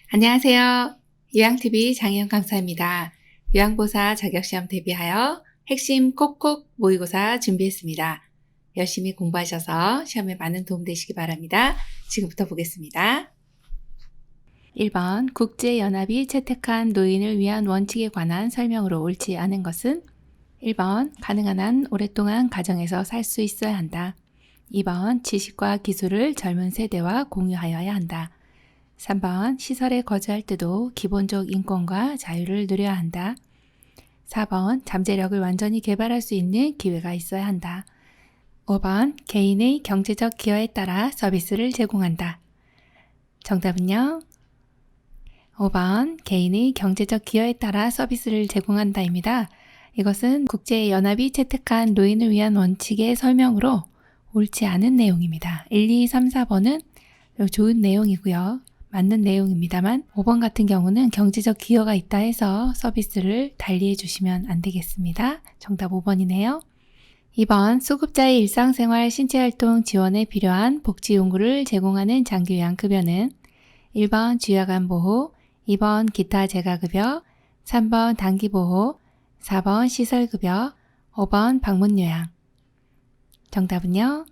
안녕하세요. 요양TV 장혜영 강사입니다. 요양보사 자격시험 대비하여 핵심 콕콕 모의고사 준비했습니다. 열심히 공부하셔서 시험에 많은 도움 되시기 바랍니다. 지금부터 보겠습니다. 1번 국제연합이 채택한 노인을 위한 원칙에 관한 설명으로 옳지 않은 것은 1번 가능한 한 오랫동안 가정에서 살 수 있어야 한다. 2번 지식과 기술을 젊은 세대와 공유하여야 한다. 3번 시설에 거주할 때도 기본적 인권과 자유를 누려야 한다. 4번 잠재력을 완전히 개발할 수 있는 기회가 있어야 한다. 5번 개인의 경제적 기여에 따라 서비스를 제공한다. 정답은요? 5번 개인의 경제적 기여에 따라 서비스를 제공한다입니다. 이것은 국제연합이 채택한 노인을 위한 원칙의 설명으로 옳지 않은 내용입니다. 1, 2, 3, 4번은 좋은 내용이고요. 맞는 내용입니다만 5번 같은 경우는 경제적 기여가 있다 해서 서비스를 달리해 주시면 안 되겠습니다. 정답 5번이네요. 2번 수급자의 일상생활 신체활동 지원에 필요한 복지용구를 제공하는 장기요양급여는 1번 주야간보호, 2번 기타 재가급여, 3번 단기보호, 4번 시설급여, 5번 방문요양. 정답은요?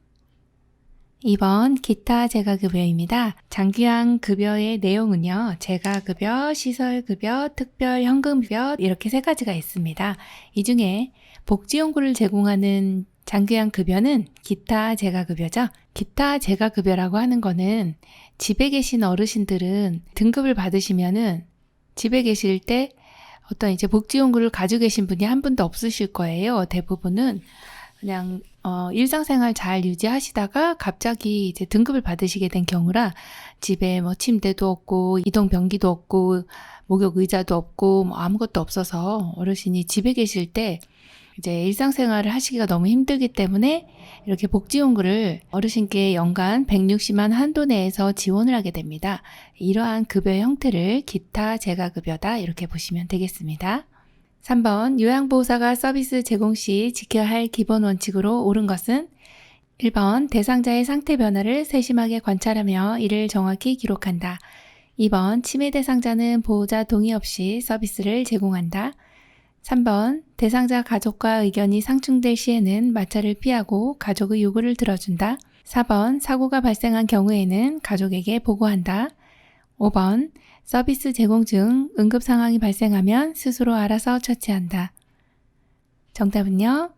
2번 기타 재가급여입니다. 장기요양 급여의 내용은요. 재가급여, 시설급여, 특별 현금급여 이렇게 세 가지가 있습니다. 이 중에 복지용구를 제공하는 장기요양 급여는 기타 재가급여죠. 기타 재가급여라고 하는 거는 집에 계신 어르신들은 등급을 받으시면은 집에 계실 때 어떤 이제 복지용구를 가지고 계신 분이 한 분도 없으실 거예요. 대부분은 그냥 일상생활 잘 유지하시다가 갑자기 이제 등급을 받으시게 된 경우라 집에 뭐 침대도 없고 이동 변기도 없고 목욕 의자도 없고 뭐 아무것도 없어서 어르신이 집에 계실 때 이제 일상생활을 하시기가 너무 힘들기 때문에 이렇게 복지용구를 어르신께 연간 160만 한도 내에서 지원을 하게 됩니다. 이러한 급여 형태를 기타 재가급여다 이렇게 보시면 되겠습니다. 3번 요양보호사가 서비스 제공 시 지켜야 할 기본 원칙으로 옳은 것은 1번 대상자의 상태 변화를 세심하게 관찰하며 이를 정확히 기록한다. 2번 치매 대상자는 보호자 동의 없이 서비스를 제공한다. 3번 대상자 가족과 의견이 상충될 시에는 마찰을 피하고 가족의 요구를 들어준다. 4번 사고가 발생한 경우에는 가족에게 보고한다. 5번 서비스 제공 중 응급 상황이 발생하면 스스로 알아서 처치한다. 정답은요?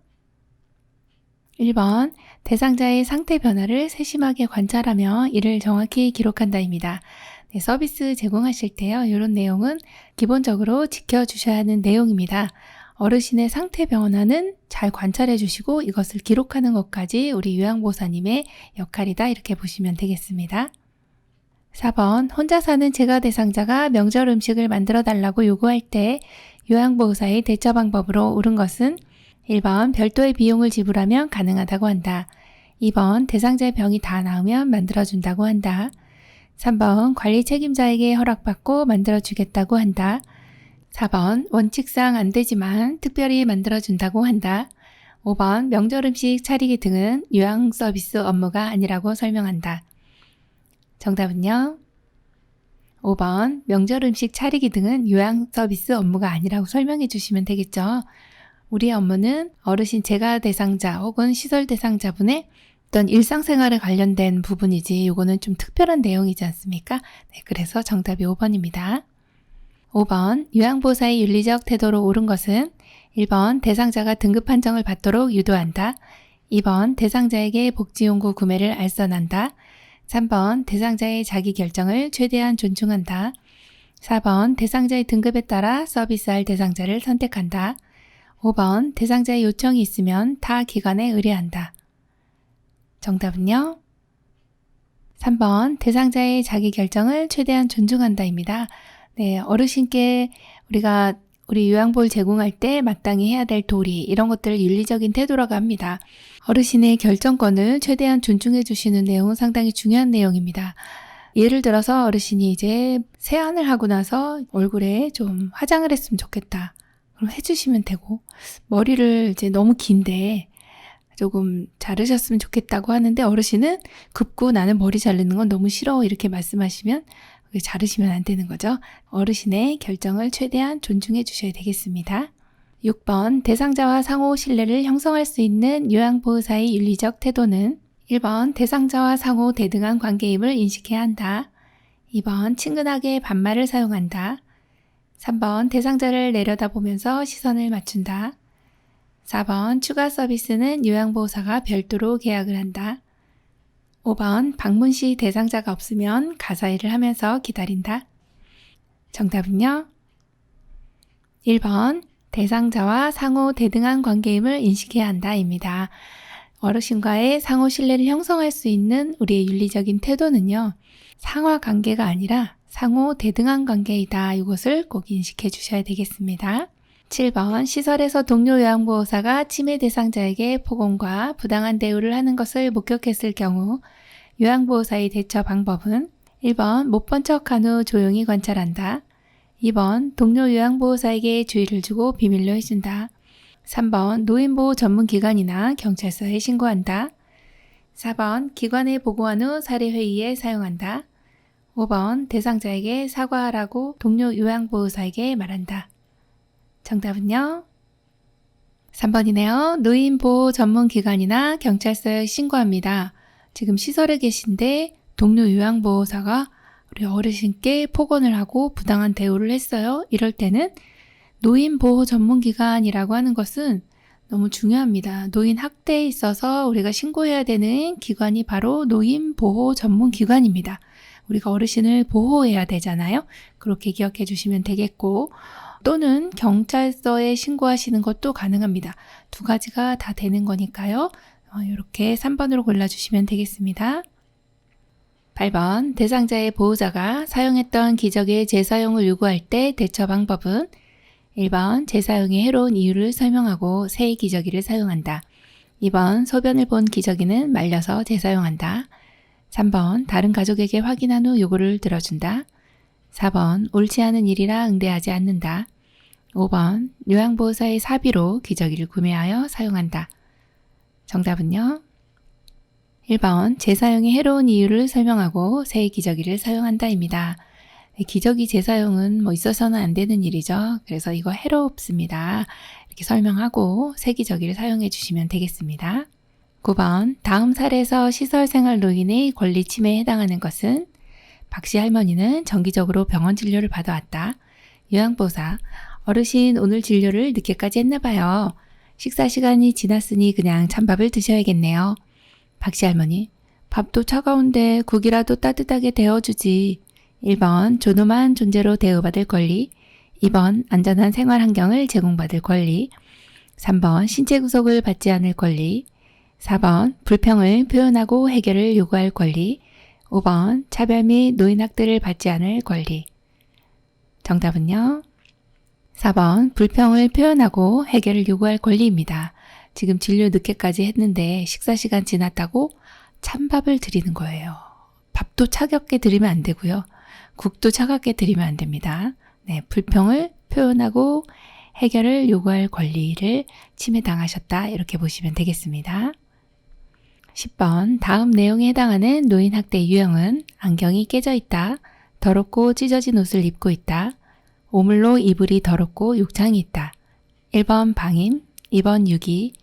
1번 대상자의 상태 변화를 세심하게 관찰하며 이를 정확히 기록한다입니다. 네, 서비스 제공하실 때요. 이런 내용은 기본적으로 지켜주셔야 하는 내용입니다. 어르신의 상태 변화는 잘 관찰해 주시고 이것을 기록하는 것까지 우리 요양보호사님의 역할이다 이렇게 보시면 되겠습니다. 4번 혼자 사는 재가 대상자가 명절 음식을 만들어 달라고 요구할 때 요양보호사의 대처 방법으로 옳은 것은 1번 별도의 비용을 지불하면 가능하다고 한다. 2번 대상자의 병이 다 나으면 만들어준다고 한다. 3번 관리 책임자에게 허락받고 만들어주겠다고 한다. 4번 원칙상 안 되지만 특별히 만들어준다고 한다. 5번 명절 음식 차리기 등은 요양 서비스 업무가 아니라고 설명한다. 정답은요? 5번 명절 음식 차리기 등은 요양 서비스 업무가 아니라고 설명해 주시면 되겠죠. 우리의 업무는 어르신 재가 대상자 혹은 시설 대상자분의 어떤 일상생활에 관련된 부분이지 이거는 좀 특별한 내용이지 않습니까? 네, 그래서 정답이 5번입니다. 5번 요양보호사의 윤리적 태도로 옳은 것은 1번 대상자가 등급 판정을 받도록 유도한다. 2번 대상자에게 복지용구 구매를 알선한다. 3번 대상자의 자기 결정을 최대한 존중한다. 4번 대상자의 등급에 따라 서비스할 대상자를 선택한다. 5번 대상자의 요청이 있으면 타 기관에 의뢰한다. 정답은요? 3번 대상자의 자기 결정을 최대한 존중한다입니다. 네, 어르신께 우리 요양보호를 제공할 때 마땅히 해야 될 도리 이런 것들을 윤리적인 태도라고 합니다. 어르신의 결정권을 최대한 존중해 주시는 내용은 상당히 중요한 내용입니다. 예를 들어서 어르신이 이제 세안을 하고 나서 얼굴에 좀 화장을 했으면 좋겠다. 그럼 해주시면 되고 머리를 이제 너무 긴데 조금 자르셨으면 좋겠다고 하는데 어르신은 급고 나는 머리 자르는 건 너무 싫어 이렇게 말씀하시면 자르시면 안 되는 거죠. 어르신의 결정을 최대한 존중해 주셔야 되겠습니다. 6번 대상자와 상호 신뢰를 형성할 수 있는 요양보호사의 윤리적 태도는 1번 대상자와 상호 대등한 관계임을 인식해야 한다. 2번 친근하게 반말을 사용한다. 3번 대상자를 내려다보면서 시선을 맞춘다. 4번 추가 서비스는 요양보호사가 별도로 계약을 한다. 5번 방문 시 대상자가 없으면 가사일을 하면서 기다린다. 정답은요? 1번 대상자와 상호 대등한 관계임을 인식해야 한다입니다. 어르신과의 상호 신뢰를 형성할 수 있는 우리의 윤리적인 태도는요. 상하 관계가 아니라 상호 대등한 관계이다. 이것을 꼭 인식해 주셔야 되겠습니다. 7번 시설에서 동료 요양보호사가 치매 대상자에게 폭언과 부당한 대우를 하는 것을 목격했을 경우 요양보호사의 대처 방법은 1번 못 본 척한 후 조용히 관찰한다. 2번 동료 요양보호사에게 주의를 주고 비밀로 해준다. 3번 노인보호 전문기관이나 경찰서에 신고한다. 4번 기관에 보고한 후 사례회의에 사용한다. 5번 대상자에게 사과하라고 동료 요양보호사에게 말한다. 정답은요? 3번이네요. 노인보호 전문기관이나 경찰서에 신고합니다. 지금 시설에 계신데 동료 요양보호사가 우리 어르신께 폭언을 하고 부당한 대우를 했어요. 이럴 때는 노인보호 전문기관이라고 하는 것은 너무 중요합니다. 노인 학대에 있어서 우리가 신고해야 되는 기관이 바로 노인보호 전문기관입니다. 우리가 어르신을 보호해야 되잖아요. 그렇게 기억해 주시면 되겠고 또는 경찰서에 신고하시는 것도 가능합니다. 두 가지가 다 되는 거니까요. 이렇게 3번으로 골라주시면 되겠습니다. 8번 대상자의 보호자가 사용했던 기저귀의 재사용을 요구할 때 대처 방법은 1번 재사용의 해로운 이유를 설명하고 새 기저귀를 사용한다. 2번 소변을 본 기저귀는 말려서 재사용한다. 3번 다른 가족에게 확인한 후 요구를 들어준다. 4번 옳지 않은 일이라 응대하지 않는다. 5번 요양보호사의 사비로 기저귀를 구매하여 사용한다. 정답은요? 1번 재사용의 해로운 이유를 설명하고 새 기저귀를 사용한다입니다. 기저귀 재사용은 있어서는 안 되는 일이죠. 그래서 이거 해롭습니다. 이렇게 설명하고 새 기저귀를 사용해 주시면 되겠습니다. 9번 다음 사례에서 시설생활 노인의 권리 침해에 해당하는 것은 박씨 할머니는 정기적으로 병원 진료를 받아왔다. 요양보호사 어르신 오늘 진료를 늦게까지 했나 봐요. 식사 시간이 지났으니 그냥 찬밥을 드셔야겠네요. 박씨 할머니 밥도 차가운데 국이라도 따뜻하게 데워주지. 1번 존엄한 존재로 대우받을 권리. 2번 안전한 생활 환경을 제공받을 권리. 3번 신체 구속을 받지 않을 권리. 4번 불평을 표현하고 해결을 요구할 권리. 5번 차별 및 노인 학대를 받지 않을 권리. 정답은요? 4번 불평을 표현하고 해결을 요구할 권리입니다. 지금 진료 늦게까지 했는데 식사 시간 지났다고 찬밥을 드리는 거예요. 밥도 차갑게 드리면 안 되고요. 국도 차갑게 드리면 안 됩니다. 네, 불평을 표현하고 해결을 요구할 권리를 침해당하셨다. 이렇게 보시면 되겠습니다. 10번 다음 내용에 해당하는 노인 학대 유형은 안경이 깨져 있다. 더럽고 찢어진 옷을 입고 있다. 오물로 이불이 더럽고 욕창이 있다. 1번 방임, 2번 유기,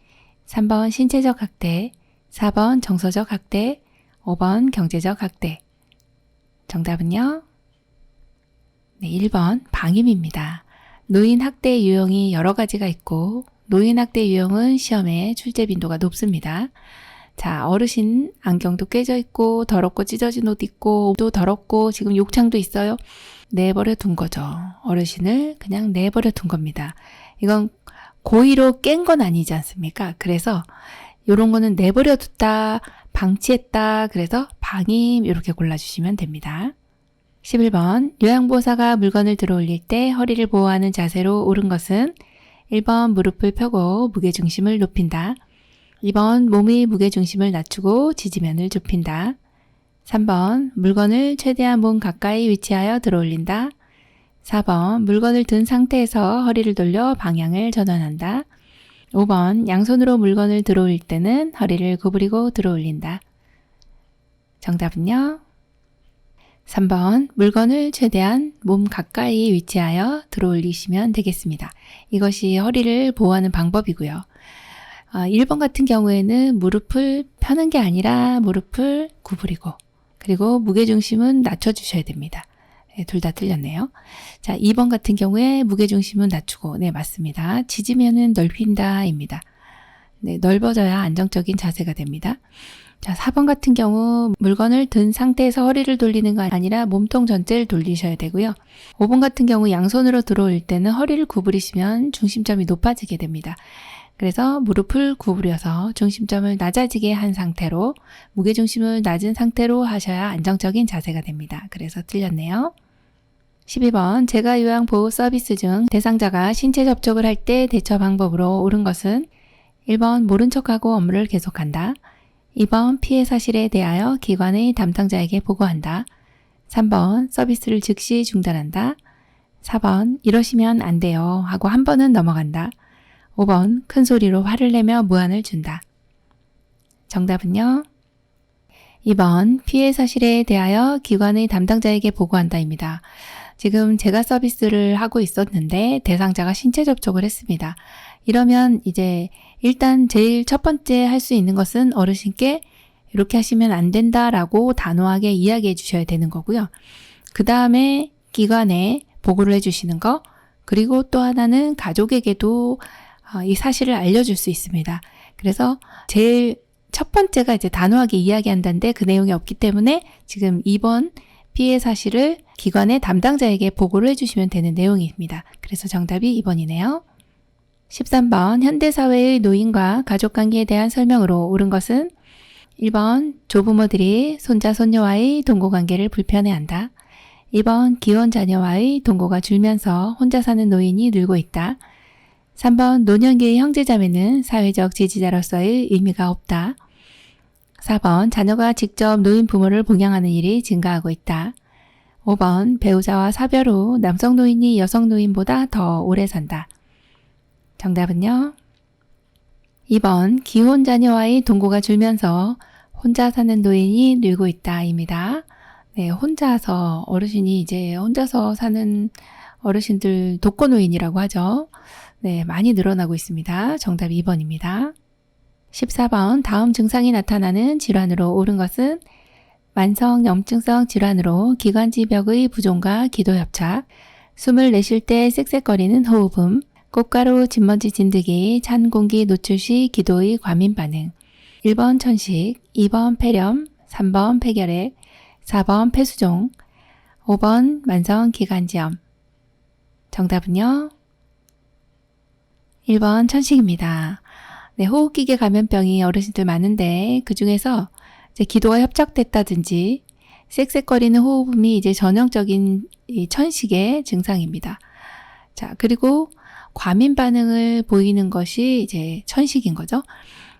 3번 신체적 학대, 4번 정서적 학대, 5번 경제적 학대. 정답은요? 네, 1번 방임입니다. 노인 학대 유형이 여러 가지가 있고 노인 학대 유형은 시험에 출제 빈도가 높습니다. 자, 어르신 안경도 깨져 있고 더럽고 찢어진 옷 입고 옷도 더럽고 지금 욕창도 있어요. 내버려 둔 거죠. 어르신을 그냥 내버려 둔 겁니다. 이건 고의로 깬 건 아니지 않습니까? 그래서 이런 거는 내버려 뒀다, 방치했다, 그래서 방임 이렇게 골라주시면 됩니다. 11번 요양보호사가 물건을 들어올릴 때 허리를 보호하는 자세로 옳은 것은 1번 무릎을 펴고 무게중심을 높인다. 2번 몸의 무게중심을 낮추고 지지면을 좁힌다. 3번 물건을 최대한 몸 가까이 위치하여 들어올린다. 4번 물건을 든 상태에서 허리를 돌려 방향을 전환한다. 5번 양손으로 물건을 들어올릴 때는 허리를 구부리고 들어올린다. 정답은요? 3번, 물건을 최대한 몸 가까이 위치하여 들어 올리시면 되겠습니다. 이것이 허리를 보호하는 방법이고요. 1번 같은 경우에는 무릎을 펴는 게 아니라 무릎을 구부리고, 그리고 무게중심은 낮춰주셔야 됩니다. 네, 둘 다 틀렸네요. 자, 2번 같은 경우에 무게중심은 낮추고, 네, 맞습니다. 지지면은 넓힌다 입니다. 네, 넓어져야 안정적인 자세가 됩니다. 자, 4번 같은 경우 물건을 든 상태에서 허리를 돌리는 거 아니라 몸통 전체를 돌리셔야 되고요. 5번 같은 경우 양손으로 들어올 때는 허리를 구부리시면 중심점이 높아지게 됩니다. 그래서 무릎을 구부려서 중심점을 낮아지게 한 상태로 무게중심을 낮은 상태로 하셔야 안정적인 자세가 됩니다. 그래서 틀렸네요. 12번, 제가 요양 보호 서비스 중 대상자가 신체 접촉을 할 때 대처 방법으로 옳은 것은 1번, 모른 척하고 업무를 계속한다. 2번, 피해 사실에 대하여 기관의 담당자에게 보고한다. 3번, 서비스를 즉시 중단한다. 4번, 이러시면 안 돼요 하고 한 번은 넘어간다. 5번, 큰 소리로 화를 내며 무안을 준다. 정답은요? 2번, 피해 사실에 대하여 기관의 담당자에게 보고한다입니다. 지금 제가 서비스를 하고 있었는데 대상자가 신체 접촉을 했습니다. 이러면 이제 일단 제일 첫 번째 할 수 있는 것은 어르신께 이렇게 하시면 안 된다라고 단호하게 이야기해 주셔야 되는 거고요. 그 다음에 기관에 보고를 해주시는 거, 그리고 또 하나는 가족에게도 이 사실을 알려줄 수 있습니다. 그래서 제일 첫 번째가 이제 단호하게 이야기한다는데 그 내용이 없기 때문에 지금 2번 피해 사실을 기관의 담당자에게 보고를 해주시면 되는 내용입니다. 그래서 정답이 2번이네요. 13번, 현대사회의 노인과 가족관계에 대한 설명으로 옳은 것은 1번, 조부모들이 손자, 손녀와의 동거관계를 불편해한다. 2번, 기혼 자녀와의 동거가 줄면서 혼자 사는 노인이 늘고 있다. 3번, 노년기의 형제자매는 사회적 지지자로서의 의미가 없다. 4번, 자녀가 직접 노인 부모를 봉양하는 일이 증가하고 있다. 5번, 배우자와 사별 후 남성 노인이 여성 노인보다 더 오래 산다. 정답은요? 2번, 기혼 자녀와의 동거가 줄면서 혼자 사는 노인이 늘고 있다 입니다. 네, 혼자서 어르신이 이제 혼자서 사는 어르신들 독거노인이라고 하죠. 네, 많이 늘어나고 있습니다. 정답 2번입니다. 14번, 다음 증상이 나타나는 질환으로 옳은 것은 만성 염증성 질환으로 기관지벽의 부종과 기도협착, 숨을 내쉴 때 쌕쌕거리는 호흡음, 꽃가루 진먼지 진드기, 찬 공기 노출 시 기도의 과민 반응, 1번 천식, 2번 폐렴, 3번 폐결핵, 4번 폐수종, 5번 만성 기관지염. 정답은요? 1번 천식입니다. 네, 호흡기계 감염병이 어르신들 많은데 그 중에서 이제 기도가 협착됐다든지 쌕쌕거리는 호흡음이 이제 전형적인 이 천식의 증상입니다. 자, 그리고 과민 반응을 보이는 것이 이제 천식인 거죠.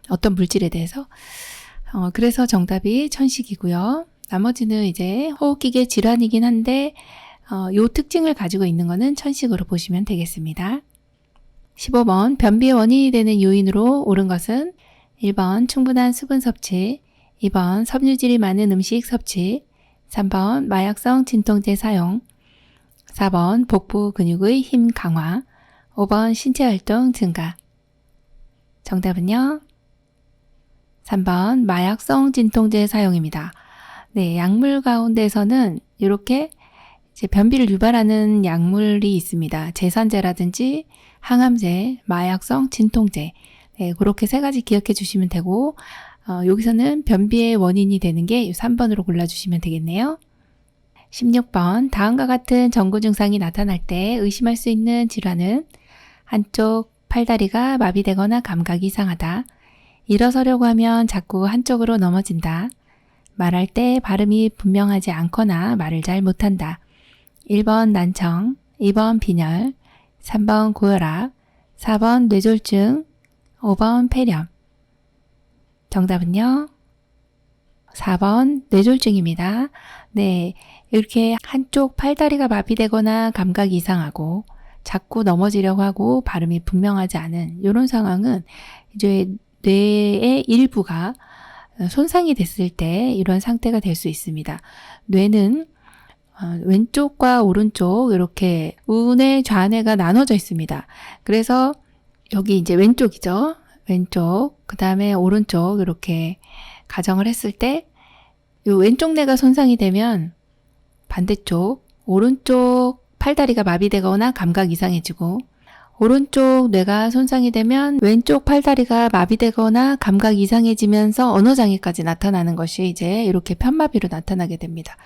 어떤 물질에 대해서. 그래서 정답이 천식이고요. 나머지는 이제 호흡기계 질환이긴 한데 요 특징을 가지고 있는 거는 천식으로 보시면 되겠습니다. 15번, 변비의 원인이 되는 요인으로 옳은 것은 1번 충분한 수분 섭취, 2번 섬유질이 많은 음식 섭취, 3번 마약성 진통제 사용, 4번 복부 근육의 힘 강화, 5번 신체 활동 증가. 정답은요? 3번 마약성 진통제 사용입니다. 네, 약물 가운데서는 이렇게 이제 변비를 유발하는 약물이 있습니다. 제산제라든지 항암제, 마약성 진통제. 네, 그렇게 세 가지 기억해 주시면 되고 여기서는 변비의 원인이 되는 게 3번으로 골라주시면 되겠네요. 16번, 다음과 같은 전구 증상이 나타날 때 의심할 수 있는 질환은 한쪽 팔다리가 마비되거나 감각이 이상하다. 일어서려고 하면 자꾸 한쪽으로 넘어진다. 말할 때 발음이 분명하지 않거나 말을 잘 못한다. 1번 난청, 2번 빈혈, 3번 고혈압, 4번 뇌졸중, 5번 폐렴. 정답은요? 4번 뇌졸중입니다. 네, 이렇게 한쪽 팔다리가 마비되거나 감각이 이상하고 자꾸 넘어지려고 하고 발음이 분명하지 않은 이런 상황은 이제 뇌의 일부가 손상이 됐을 때 이런 상태가 될 수 있습니다. 뇌는 왼쪽과 오른쪽 이렇게 우뇌, 좌뇌가 나눠져 있습니다. 그래서 여기 이제 왼쪽이죠. 왼쪽, 그 다음에 오른쪽 이렇게 가정을 했을 때 이 왼쪽 뇌가 손상이 되면 반대쪽, 오른쪽 팔다리가 마비되거나 감각 이상해지고 오른쪽 뇌가 손상이 되면 왼쪽 팔다리가 마비되거나 감각 이상해지면서 언어장애까지 나타나는 것이 이제 이렇게 편마비로 나타나게 됩니다.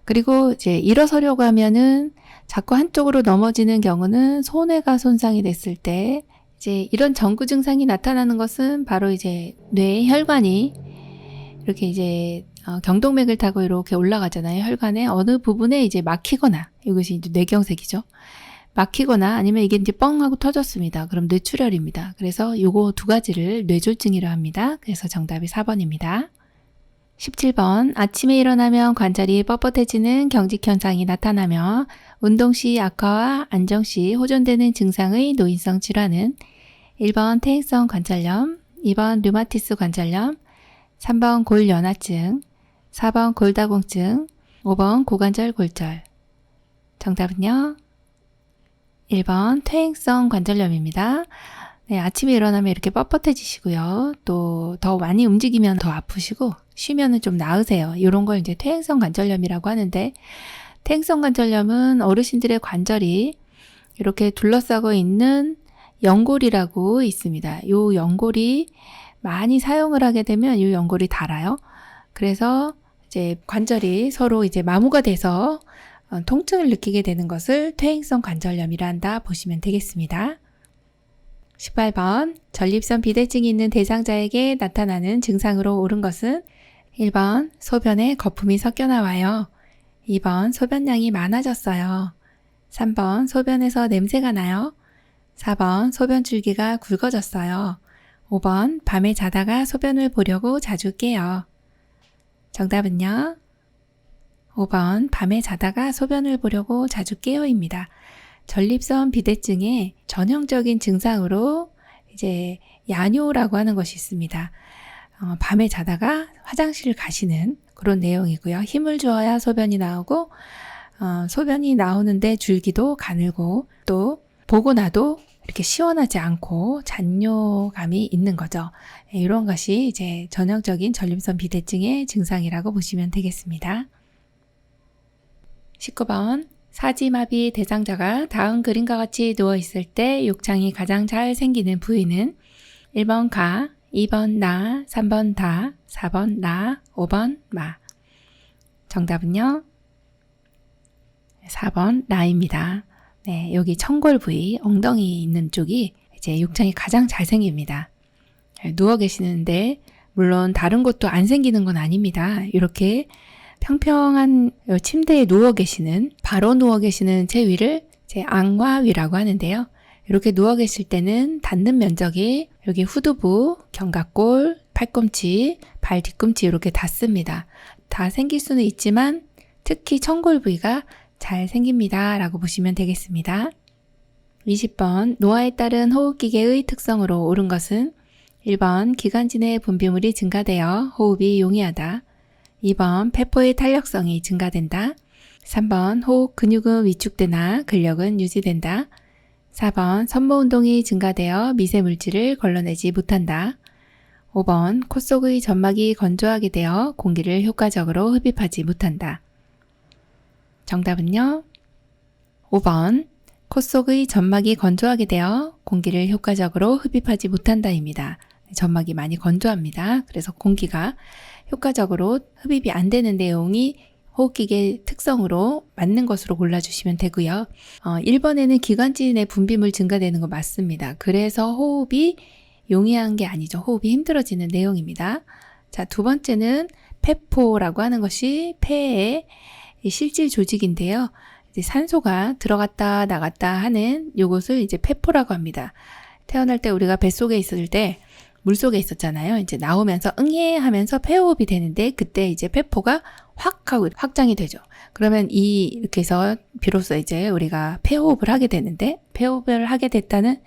그리고 이제 일어서려고 하면은 자꾸 한쪽으로 넘어지는 경우는 소뇌가 손상이 됐을 때 이제 이런 전구 증상이 나타나는 것은 바로 이제 뇌의 혈관이 이렇게 이제 경동맥을 타고 이렇게 올라가잖아요. 혈관의 어느 부분에 이제 막히거나 이것이 이제 뇌경색이죠. 막히거나 아니면 이게 이제 뻥 하고 터졌습니다. 그럼 뇌출혈입니다. 그래서 요거 두 가지를 뇌졸중이라 합니다. 그래서 정답이 4번입니다. 17번 아침에 일어나면 관절이 뻣뻣해지는 경직 현상이 나타나며 운동 시 악화와 안정 시 호전되는 증상의 노인성 질환은 1번 퇴행성 관절염, 2번 류마티스 관절염, 3번 골연화증, 4번 골다공증, 5번 고관절 골절. 정답은요? 1번 퇴행성 관절염입니다. 네, 아침에 일어나면 이렇게 뻣뻣해지시고요. 또 더 많이 움직이면 더 아프시고 쉬면은 좀 나으세요. 이런 걸 이제 퇴행성 관절염이라고 하는데 퇴행성 관절염은 어르신들의 관절이 이렇게 둘러싸고 있는 연골이라고 있습니다. 이 연골이 많이 사용을 하게 되면 이 연골이 닳아요. 그래서 이제 관절이 서로 이제 마모가 돼서 통증을 느끼게 되는 것을 퇴행성 관절염이라 한다 보시면 되겠습니다. 18번 전립선 비대증이 있는 대상자에게 나타나는 증상으로 옳은 것은 1번 소변에 거품이 섞여 나와요. 2번 소변량이 많아졌어요. 3번 소변에서 냄새가 나요. 4번 소변 줄기가 굵어졌어요. 5번 밤에 자다가 소변을 보려고 자주 깨요. 정답은요? 5번 밤에 자다가 소변을 보려고 자주 깨요입니다. 전립선 비대증의 전형적인 증상으로 이제 야뇨라고 하는 것이 있습니다. 밤에 자다가 화장실 가시는 그런 내용이고요. 힘을 주어야 소변이 나오고 소변이 나오는데 줄기도 가늘고 또 보고 나도 이렇게 시원하지 않고 잔뇨감이 있는 거죠. 이런 것이 이제 전형적인 전립선 비대증의 증상이라고 보시면 되겠습니다. 19번 사지마비 대상자가 다음 그림과 같이 누워있을 때 욕창이 가장 잘 생기는 부위는 1번 가, 2번 나, 3번 다, 4번 나, 5번 마. 정답은요? 4번 나입니다. 네, 여기 청골 부위, 엉덩이 있는 쪽이 이제 욕창이 가장 잘 생깁니다. 누워 계시는데 물론 다른 곳도 안 생기는 건 아닙니다. 이렇게 평평한 침대에 누워 계시는, 바로 누워 계시는 제 위를 제 앙화위라고 하는데요. 이렇게 누워 계실 때는 닿는 면적이 여기 후두부, 견갑골, 팔꿈치, 발 뒤꿈치 이렇게 닿습니다. 다 생길 수는 있지만 특히 청골 부위가 잘 생깁니다. 라고 보시면 되겠습니다. 20번 노화에 따른 호흡기계의 특성으로 옳은 것은 1번 기관지 내 분비물이 증가되어 호흡이 용이하다. 2번 폐포의 탄력성이 증가된다. 3번 호흡 근육은 위축되나 근력은 유지된다. 4번 섬모운동이 증가되어 미세물질을 걸러내지 못한다. 5번 코 속의 점막이 건조하게 되어 공기를 효과적으로 흡입하지 못한다. 정답은요? 5번 코 속의 점막이 건조하게 되어 공기를 효과적으로 흡입하지 못한다입니다. 점막이 많이 건조합니다. 그래서 공기가 효과적으로 흡입이 안 되는 내용이 호흡기계 특성으로 맞는 것으로 골라주시면 되고요. 1번에는 기관지 내 분비물 증가되는 거 맞습니다. 그래서 호흡이 용이한 게 아니죠. 호흡이 힘들어지는 내용입니다. 자, 두 번째는 폐포라고 하는 것이 폐의 실질 조직인데요. 이제 산소가 들어갔다 나갔다 하는 요것을 이제 폐포라고 합니다. 태어날 때 우리가 뱃속에 있을 때 물속에 있었잖아요. 이제 나오면서 응애 하면서 폐호흡이 되는데 그때 이제 폐포가 확 하고 확장이 되죠. 그러면 이렇게 해서 비로소 이제 우리가 폐호흡을 하게 되는데 폐호흡을 하게 됐다는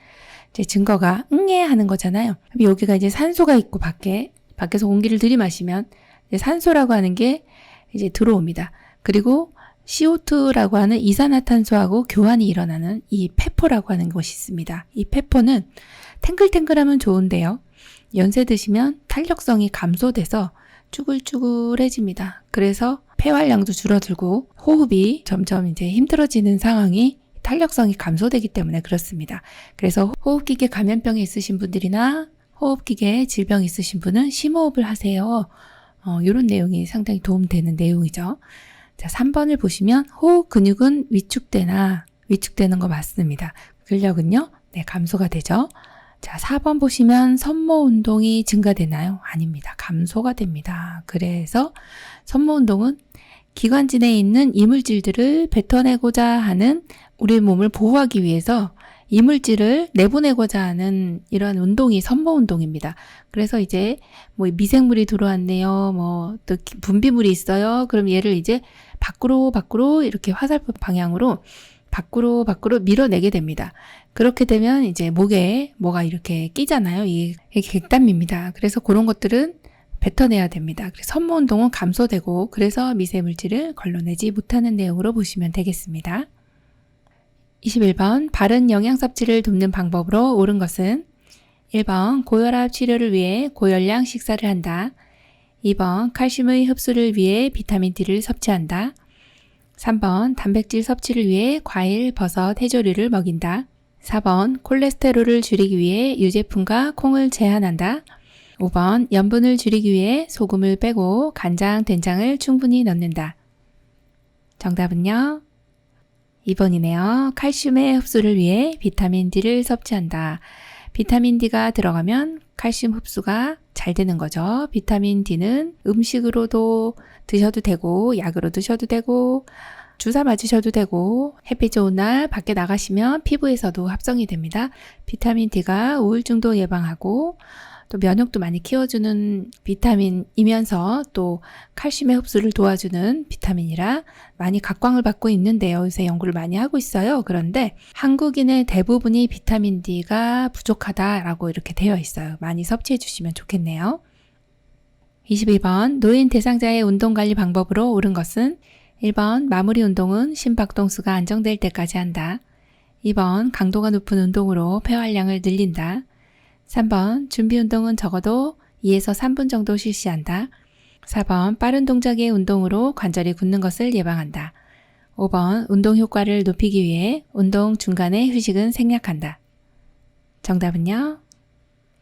이제 증거가 응애 하는 거잖아요. 여기가 이제 산소가 있고 밖에서 공기를 들이마시면 이제 산소라고 하는 게 이제 들어옵니다. 그리고 CO2라고 하는 이산화탄소하고 교환이 일어나는 이 페포라고 하는 것이 있습니다. 이 페포는 탱글탱글하면 좋은데요. 연세 드시면 탄력성이 감소돼서 쭈글쭈글해집니다. 그래서 폐활량도 줄어들고 호흡이 점점 이제 힘들어지는 상황이 탄력성이 감소되기 때문에 그렇습니다. 그래서 호흡기계 감염병이 있으신 분들이나 호흡기계 질병이 있으신 분은 심호흡을 하세요. 이런 내용이 상당히 도움되는 내용이죠. 자, 3번을 보시면 호흡 근육은 위축되는 거 맞습니다. 근력은요? 네, 감소가 되죠. 자, 4번 보시면 섬모 운동이 증가되나요? 아닙니다. 감소가 됩니다. 그래서 섬모 운동은 기관지 내에 있는 이물질들을 뱉어내고자 하는 우리 몸을 보호하기 위해서 이물질을 내보내고자 하는 이러한 운동이 섬모 운동입니다. 그래서 이제 뭐 미생물이 들어왔네요. 또 분비물이 있어요. 그럼 얘를 이제 밖으로 이렇게 화살표 방향으로 밖으로 밀어내게 됩니다. 그렇게 되면 이제 목에 뭐가 이렇게 끼잖아요. 이게 객담입니다. 그래서 그런 것들은 뱉어내야 됩니다. 그래서 섬모 운동은 감소되고 그래서 미세물질을 걸러내지 못하는 내용으로 보시면 되겠습니다. 21번 바른 영양 섭취를 돕는 방법으로 옳은 것은 1번 고혈압 치료를 위해 고열량 식사를 한다. 2번 칼슘의 흡수를 위해 비타민 D를 섭취한다. 3번 단백질 섭취를 위해 과일, 버섯, 해조류를 먹인다. 4번 콜레스테롤을 줄이기 위해 유제품과 콩을 제한한다. 5번 염분을 줄이기 위해 소금을 빼고 간장, 된장을 충분히 넣는다. 정답은요? 2번이네요. 칼슘의 흡수를 위해 비타민 D를 섭취한다. 비타민 D가 들어가면 칼슘 흡수가 잘 되는 거죠. 비타민 D는 음식으로도 드셔도 되고 약으로 드셔도 되고 주사 맞으셔도 되고 햇빛 좋은 날 밖에 나가시면 피부에서도 합성이 됩니다. 비타민 D가 우울증도 예방하고 또 면역도 많이 키워주는 비타민이면서 또 칼슘의 흡수를 도와주는 비타민이라 많이 각광을 받고 있는데요. 요새 연구를 많이 하고 있어요. 그런데 한국인의 대부분이 비타민 D가 부족하다라고 이렇게 되어 있어요. 많이 섭취해 주시면 좋겠네요. 22번 노인 대상자의 운동관리 방법으로 옳은 것은 1번 마무리 운동은 심박동수가 안정될 때까지 한다. 2번 강도가 높은 운동으로 폐활량을 늘린다. 3번 준비 운동은 적어도 2에서 3분 정도 실시한다. 4번 빠른 동작의 운동으로 관절이 굳는 것을 예방한다. 5번 운동 효과를 높이기 위해 운동 중간에 휴식은 생략한다. 정답은요?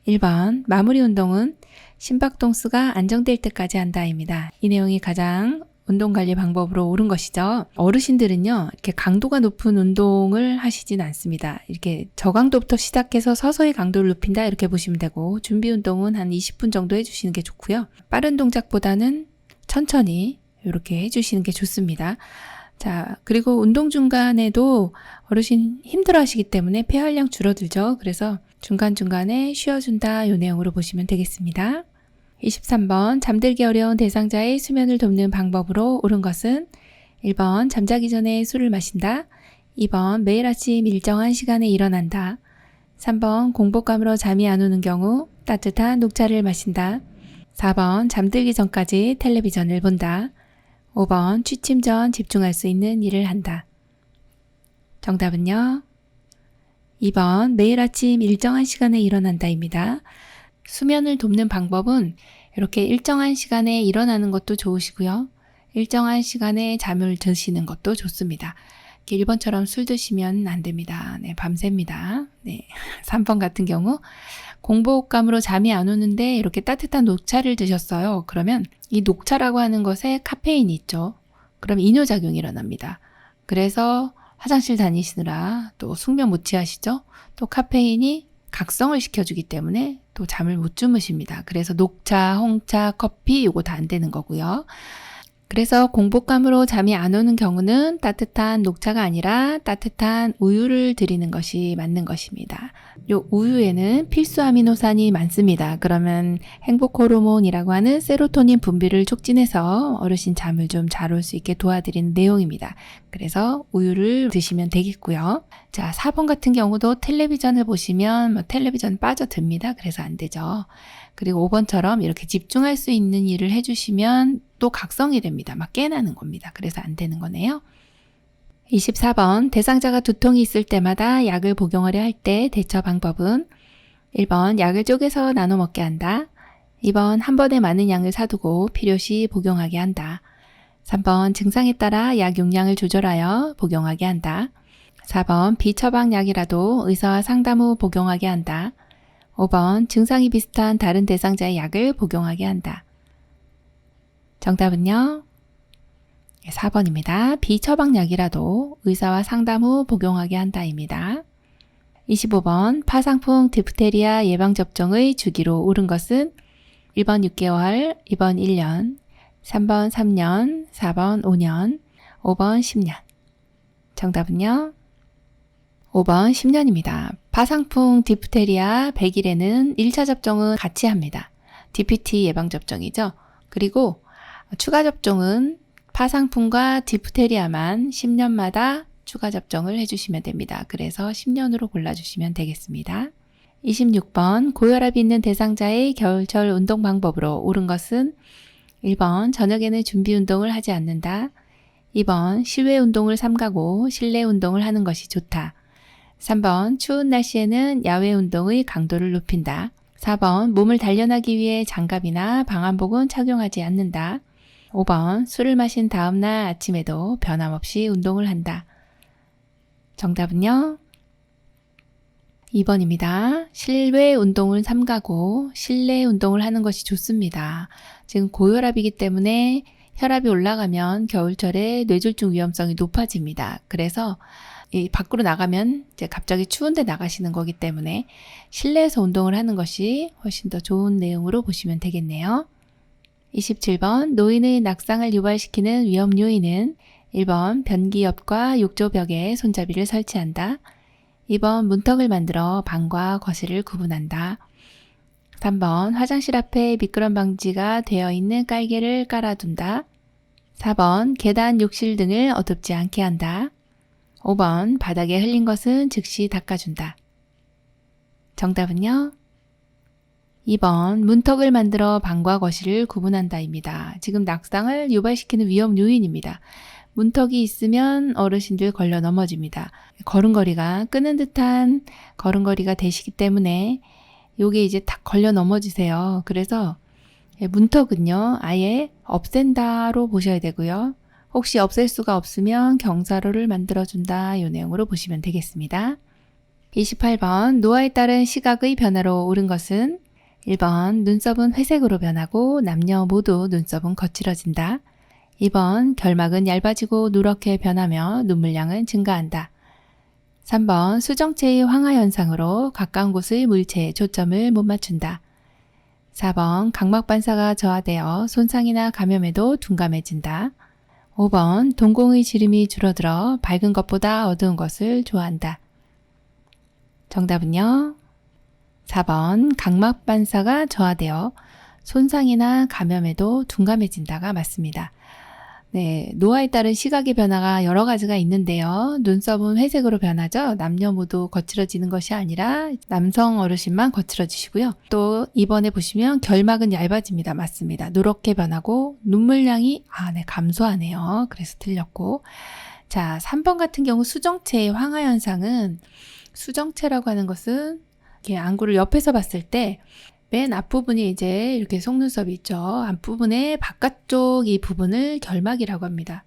1번 마무리 운동은 심박동수가 안정될 때까지 한다입니다. 이 내용이 가장 운동관리 방법으로 옳은 것이죠. 어르신들은요, 이렇게 강도가 높은 운동을 하시진 않습니다. 이렇게 저강도부터 시작해서 서서히 강도를 높인다 이렇게 보시면 되고 준비 운동은 한 20분 정도 해주시는 게 좋고요. 빠른 동작보다는 천천히 이렇게 해주시는 게 좋습니다. 자, 그리고 운동 중간에도 어르신 힘들어 하시기 때문에 폐활량 줄어들죠. 그래서 중간중간에 쉬어준다 이 내용으로 보시면 되겠습니다. 23번 잠들기 어려운 대상자의 수면을 돕는 방법으로 옳은 것은 1번 잠자기 전에 술을 마신다. 2번 매일 아침 일정한 시간에 일어난다. 3번 공복감으로 잠이 안 오는 경우 따뜻한 녹차를 마신다. 4번 잠들기 전까지 텔레비전을 본다. 5번 취침 전 집중할 수 있는 일을 한다. 정답은요? 2번 매일 아침 일정한 시간에 일어난다입니다. 수면을 돕는 방법은 이렇게 일정한 시간에 일어나는 것도 좋으시고요. 일정한 시간에 잠을 드시는 것도 좋습니다. 1번처럼 술 드시면 안 됩니다. 네, 밤새입니다. 네. 3번 같은 경우 공복감으로 잠이 안 오는데 이렇게 따뜻한 녹차를 드셨어요. 그러면 이 녹차라고 하는 것에 카페인이 있죠. 그럼 이뇨작용이 일어납니다. 그래서 화장실 다니시느라 또 숙면 못 취하시죠? 또 카페인이 각성을 시켜주기 때문에 또 잠을 못 주무십니다. 그래서 녹차, 홍차, 커피 이거 다 안 되는 거고요. 그래서 공복감으로 잠이 안 오는 경우는 따뜻한 녹차가 아니라 따뜻한 우유를 드리는 것이 맞는 것입니다. 요 우유에는 필수 아미노산이 많습니다. 그러면 행복 호르몬이라고 하는 세로토닌 분비를 촉진해서 어르신 잠을 좀 잘 올 수 있게 도와드리는 내용입니다. 그래서 우유를 드시면 되겠고요. 자, 4번 같은 경우도 텔레비전을 보시면 텔레비전 빠져듭니다. 그래서 안 되죠. 그리고 5번처럼 이렇게 집중할 수 있는 일을 해주시면 또 각성이 됩니다. 막 깨나는 겁니다. 그래서 안 되는 거네요. 24번 대상자가 두통이 있을 때마다 약을 복용하려 할 때 대처 방법은 1번 약을 쪼개서 나눠 먹게 한다. 2번 한 번에 많은 양을 사두고 필요시 복용하게 한다. 3번 증상에 따라 약 용량을 조절하여 복용하게 한다. 4번 비처방약이라도 의사와 상담 후 복용하게 한다. 5번 증상이 비슷한 다른 대상자의 약을 복용하게 한다. 정답은요? 4번입니다. 비처방약이라도 의사와 상담 후 복용하게 한다입니다. 25번 파상풍 디프테리아 예방접종의 주기로 옳은 것은 1번 6개월, 2번 1년, 3번 3년, 4번 5년, 5번 10년. 정답은요? 5번 10년입니다. 파상풍 디프테리아 100일에는 1차 접종은 같이 합니다. DPT 예방접종이죠. 그리고 추가 접종은 파상풍과 디프테리아만 10년마다 추가 접종을 해주시면 됩니다. 그래서 10년으로 골라주시면 되겠습니다. 26번 고혈압이 있는 대상자의 겨울철 운동 방법으로 옳은 것은 1번 저녁에는 준비 운동을 하지 않는다. 2번 실외 운동을 삼가고 실내 운동을 하는 것이 좋다. 3번 추운 날씨에는 야외 운동의 강도를 높인다. 4번 몸을 단련하기 위해 장갑이나 방한복은 착용하지 않는다. 5번 술을 마신 다음날 아침에도 변함없이 운동을 한다. 정답은요? 2번입니다. 실외 운동을 삼가고 실내 운동을 하는 것이 좋습니다. 지금 고혈압이기 때문에 혈압이 올라가면 겨울철에 뇌졸중 위험성이 높아집니다. 그래서 밖으로 나가면 이제 갑자기 추운데 나가시는 거기 때문에 실내에서 운동을 하는 것이 훨씬 더 좋은 내용으로 보시면 되겠네요. 27번 노인의 낙상을 유발시키는 위험 요인은 1번 변기 옆과 욕조벽에 손잡이를 설치한다. 2번 문턱을 만들어 방과 거실을 구분한다. 3번 화장실 앞에 미끄럼 방지가 되어 있는 깔개를 깔아둔다. 4번 계단, 욕실 등을 어둡지 않게 한다. 5번 바닥에 흘린 것은 즉시 닦아준다. 정답은요? 2번 문턱을 만들어 방과 거실을 구분한다입니다. 지금 낙상을 유발시키는 위험 요인입니다. 문턱이 있으면 어르신들 걸려 넘어집니다. 걸음걸이가 끄는 듯한 걸음걸이가 되시기 때문에 요게 이제 탁 걸려 넘어지세요. 그래서 문턱은요 아예 없앤다로 보셔야 되고요. 혹시 없앨 수가 없으면 경사로를 만들어준다 이 내용으로 보시면 되겠습니다. 28번 노화에 따른 시각의 변화로 옳은 것은 1번 눈썹은 회색으로 변하고 남녀 모두 눈썹은 거칠어진다. 2번 결막은 얇아지고 누렇게 변하며 눈물량은 증가한다. 3번 수정체의 황화 현상으로 가까운 곳의 물체에 초점을 못 맞춘다. 4번 각막 반사가 저하되어 손상이나 감염에도 둔감해진다. 5번 동공의 지름이 줄어들어 밝은 것보다 어두운 것을 좋아한다. 정답은요? 4번 각막 반사가 저하되어 손상이나 감염에도 둔감해진다가 맞습니다. 네, 노화에 따른 시각의 변화가 여러 가지가 있는데요. 눈썹은 회색으로 변하죠. 남녀 모두 거칠어지는 것이 아니라 남성 어르신만 거칠어지시고요. 또 이번에 보시면 결막은 얇아집니다. 맞습니다. 누렇게 변하고 눈물량이 감소하네요. 그래서 틀렸고. 자, 3번 같은 경우 수정체의 황화 현상은 수정체라고 하는 것은 이렇게 안구를 옆에서 봤을 때 맨 앞부분이 이제 이렇게 속눈썹이 있죠. 앞부분의 바깥쪽 이 부분을 결막이라고 합니다.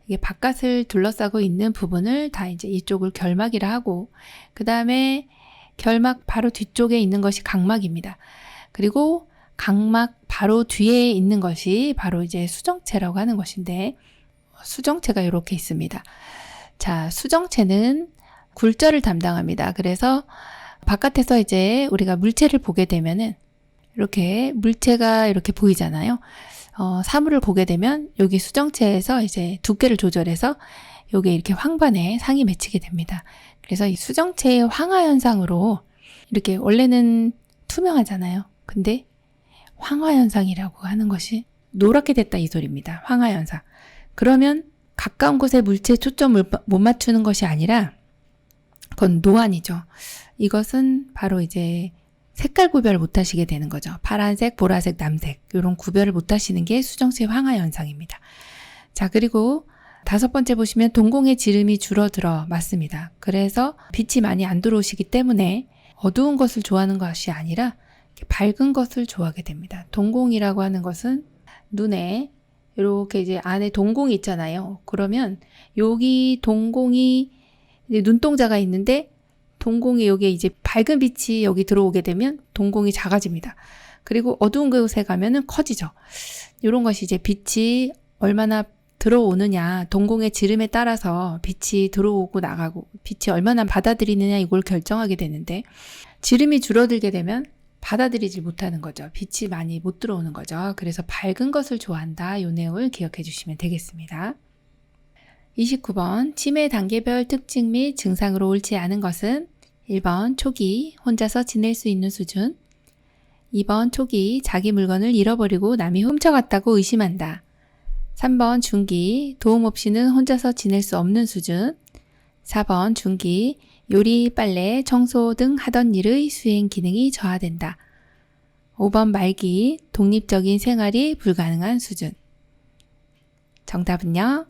이게 바깥을 둘러싸고 있는 부분을 다 이제 이쪽을 결막이라 하고, 그 다음에 결막 바로 뒤쪽에 있는 것이 각막입니다. 그리고 각막 바로 뒤에 있는 것이 바로 이제 수정체라고 하는 것인데, 수정체가 이렇게 있습니다. 자, 수정체는 굴절을 담당합니다. 그래서 바깥에서 이제 우리가 물체를 보게 되면은 이렇게 물체가 이렇게 보이잖아요. 사물을 보게 되면 여기 수정체에서 이제 두께를 조절해서 요게 이렇게 황반에 상이 맺히게 됩니다. 그래서 이 수정체의 황화 현상으로 이렇게 원래는 투명하잖아요. 근데 황화 현상이라고 하는 것이 노랗게 됐다 이 소리입니다. 황화 현상. 그러면 가까운 곳에 물체에 초점을 못 맞추는 것이 아니라 그건 노안이죠. 이것은 바로 이제 색깔 구별을 못 하시게 되는 거죠. 파란색, 보라색, 남색 이런 구별을 못 하시는 게 수정체 황화 현상입니다. 자, 그리고 5번째 보시면 동공의 지름이 줄어들어. 맞습니다. 그래서 빛이 많이 안 들어오시기 때문에 어두운 것을 좋아하는 것이 아니라 밝은 것을 좋아하게 됩니다. 동공이라고 하는 것은 눈에 이렇게 이제 안에 동공이 있잖아요. 그러면 여기 동공이 눈동자가 있는데 동공이 여기에 이제 밝은 빛이 여기 들어오게 되면 동공이 작아집니다. 그리고 어두운 곳에 가면은 커지죠. 이런 것이 이제 빛이 얼마나 들어오느냐, 동공의 지름에 따라서 빛이 들어오고 나가고 빛이 얼마나 받아들이느냐 이걸 결정하게 되는데 지름이 줄어들게 되면 받아들이지 못하는 거죠. 빛이 많이 못 들어오는 거죠. 그래서 밝은 것을 좋아한다. 이 내용을 기억해 주시면 되겠습니다. 29번 치매 단계별 특징 및 증상으로 옳지 않은 것은 1번 초기 혼자서 지낼 수 있는 수준 2번 초기 자기 물건을 잃어버리고 남이 훔쳐갔다고 의심한다. 3번 중기 도움 없이는 혼자서 지낼 수 없는 수준 4번 중기 요리, 빨래, 청소 등 하던 일의 수행 기능이 저하된다. 5번 말기 독립적인 생활이 불가능한 수준 정답은요.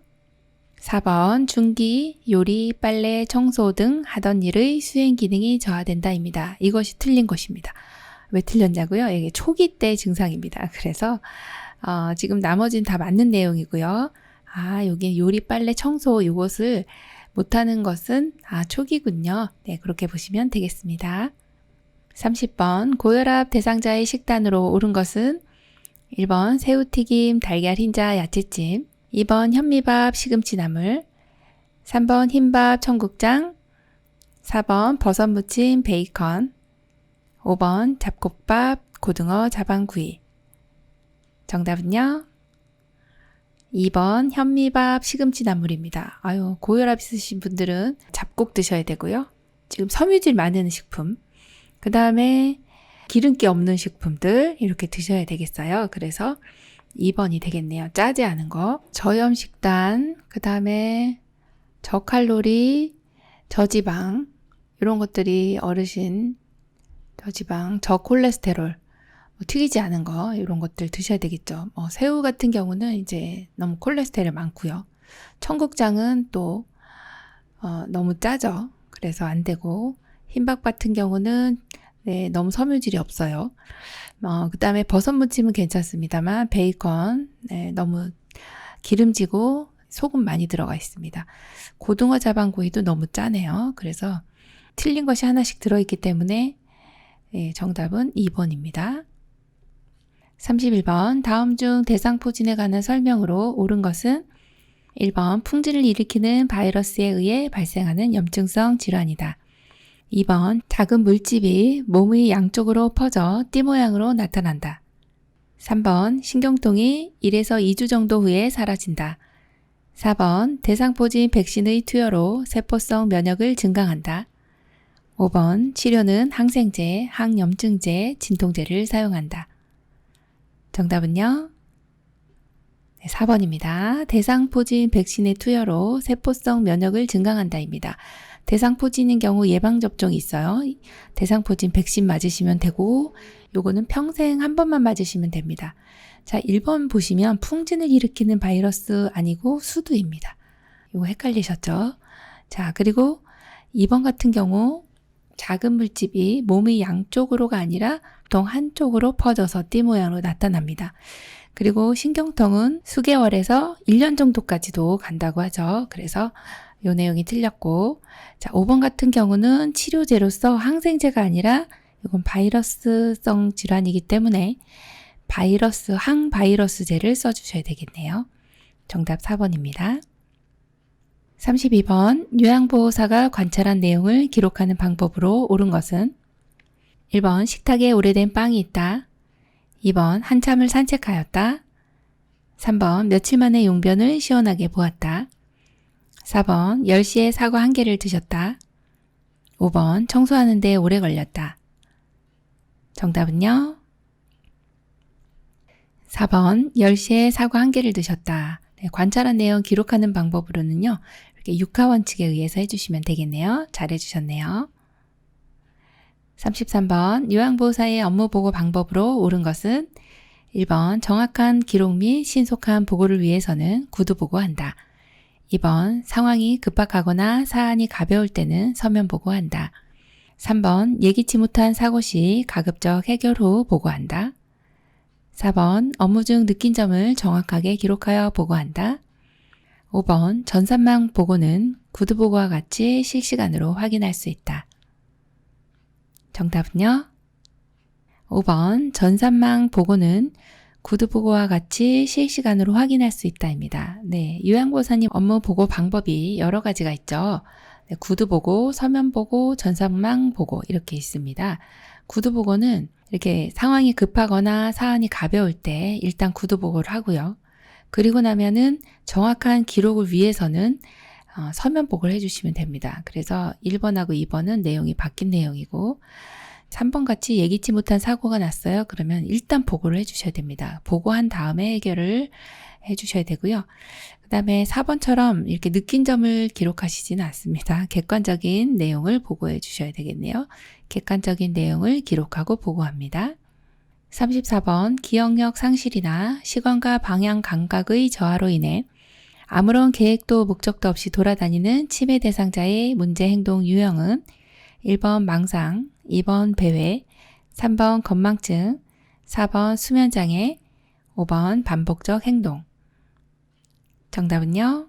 4번 중기 요리, 빨래, 청소 등 하던 일의 수행 기능이 저하된다입니다. 이것이 틀린 것입니다. 왜 틀렸냐고요? 이게 초기 때 증상입니다. 그래서 지금 나머지는 다 맞는 내용이고요. 여기 요리, 빨래, 청소 이것을 못하는 것은 초기군요. 네, 그렇게 보시면 되겠습니다. 30번 고혈압 대상자의 식단으로 옳은 것은 1번 새우튀김, 달걀 흰자, 야채찜 2번 현미밥, 시금치나물 3번 흰밥, 청국장 4번 버섯무침, 베이컨 5번 잡곡밥, 고등어, 자반구이 정답은요? 2번 현미밥, 시금치나물입니다. 고혈압 있으신 분들은 잡곡 드셔야 되고요. 지금 섬유질 많은 식품, 그 다음에 기름기 없는 식품들 이렇게 드셔야 되겠어요. 그래서 2번이 되겠네요. 짜지 않은 거. 저염 식단, 그 다음에 저칼로리, 저지방 이런 것들이 어르신 저지방, 저콜레스테롤 튀기지 않은 거 이런 것들 드셔야 되겠죠. 새우 같은 경우는 이제 너무 콜레스테롤 많고요. 청국장은 또 너무 짜죠. 그래서 안 되고 흰밥 같은 경우는 너무 섬유질이 없어요. 그 다음에 버섯무침은 괜찮습니다만 베이컨 너무 기름지고 소금 많이 들어가 있습니다. 고등어 자반구이도 너무 짜네요. 그래서 틀린 것이 하나씩 들어있기 때문에 정답은 2번입니다. 31번 다음 중 대상포진에 관한 설명으로 옳은 것은 1번 풍진을 일으키는 바이러스에 의해 발생하는 염증성 질환이다. 2번 작은 물집이 몸의 양쪽으로 퍼져 띠 모양으로 나타난다. 3번 신경통이 1에서 2주 정도 후에 사라진다. 4번 대상포진 백신의 투여로 세포성 면역을 증강한다. 5번 치료는 항생제, 항염증제, 진통제를 사용한다. 정답은요? 4번입니다. 대상포진 백신의 투여로 세포성 면역을 증강한다입니다. 대상포진인 경우 예방접종이 있어요. 대상포진 백신 맞으시면 되고 요거는 평생 한 번만 맞으시면 됩니다. 자, 1번 보시면 풍진을 일으키는 바이러스 아니고 수두입니다. 이거 헷갈리셨죠? 자, 그리고 2번 같은 경우 작은 물집이 몸의 양쪽으로가 아니라 보통 한쪽으로 퍼져서 띠 모양으로 나타납니다. 그리고 신경통은 수개월에서 1년 정도까지도 간다고 하죠. 그래서 이 내용이 틀렸고, 자, 5번 같은 경우는 치료제로서 항생제가 아니라 이건 바이러스성 질환이기 때문에 항바이러스제를 써주셔야 되겠네요. 정답 4번입니다. 32번 요양보호사가 관찰한 내용을 기록하는 방법으로 옳은 것은 1번 식탁에 오래된 빵이 있다. 2번 한참을 산책하였다. 3번 며칠 만에 용변을 시원하게 보았다. 4번 10시에 사과 1개를 드셨다. 5번 청소하는 데 오래 걸렸다. 정답은요? 4번 10시에 사과 1개를 드셨다. 관찰한 내용 기록하는 방법으로는요. 이렇게 육하원칙에 의해서 해주시면 되겠네요. 잘 해주셨네요. 33번 요양보호사의 업무보고 방법으로 옳은 것은 1번 정확한 기록 및 신속한 보고를 위해서는 구두보고한다. 2번 상황이 급박하거나 사안이 가벼울 때는 서면 보고한다. 3번 예기치 못한 사고 시 가급적 해결 후 보고한다. 4번 업무 중 느낀 점을 정확하게 기록하여 보고한다. 5번 전산망 보고는 구두 보고와 같이 실시간으로 확인할 수 있다. 정답은요? 5번 전산망 보고는 구두 보고와 같이 실시간으로 확인할 수 있다입니다. 네, 요양보호사님 업무 보고 방법이 여러 가지가 있죠. 네, 구두 보고, 서면 보고, 전산망 보고 이렇게 있습니다. 구두 보고는 이렇게 상황이 급하거나 사안이 가벼울 때 일단 구두 보고를 하고요. 그리고 나면은 정확한 기록을 위해서는 서면 보고를 해주시면 됩니다. 그래서 1번하고 2번은 내용이 바뀐 내용이고 3번 같이 예기치 못한 사고가 났어요. 그러면 일단 보고를 해주셔야 됩니다. 보고한 다음에 해결을 해주셔야 되고요. 그 다음에 4번처럼 이렇게 느낀 점을 기록하시지는 않습니다. 객관적인 내용을 보고해 주셔야 되겠네요. 객관적인 내용을 기록하고 보고합니다. 34번 기억력 상실이나 시간과 방향 감각의 저하로 인해 아무런 계획도 목적도 없이 돌아다니는 치매 대상자의 문제 행동 유형은 1번 망상, 2번 배회, 3번 건망증, 4번 수면장애, 5번 반복적 행동. 정답은요?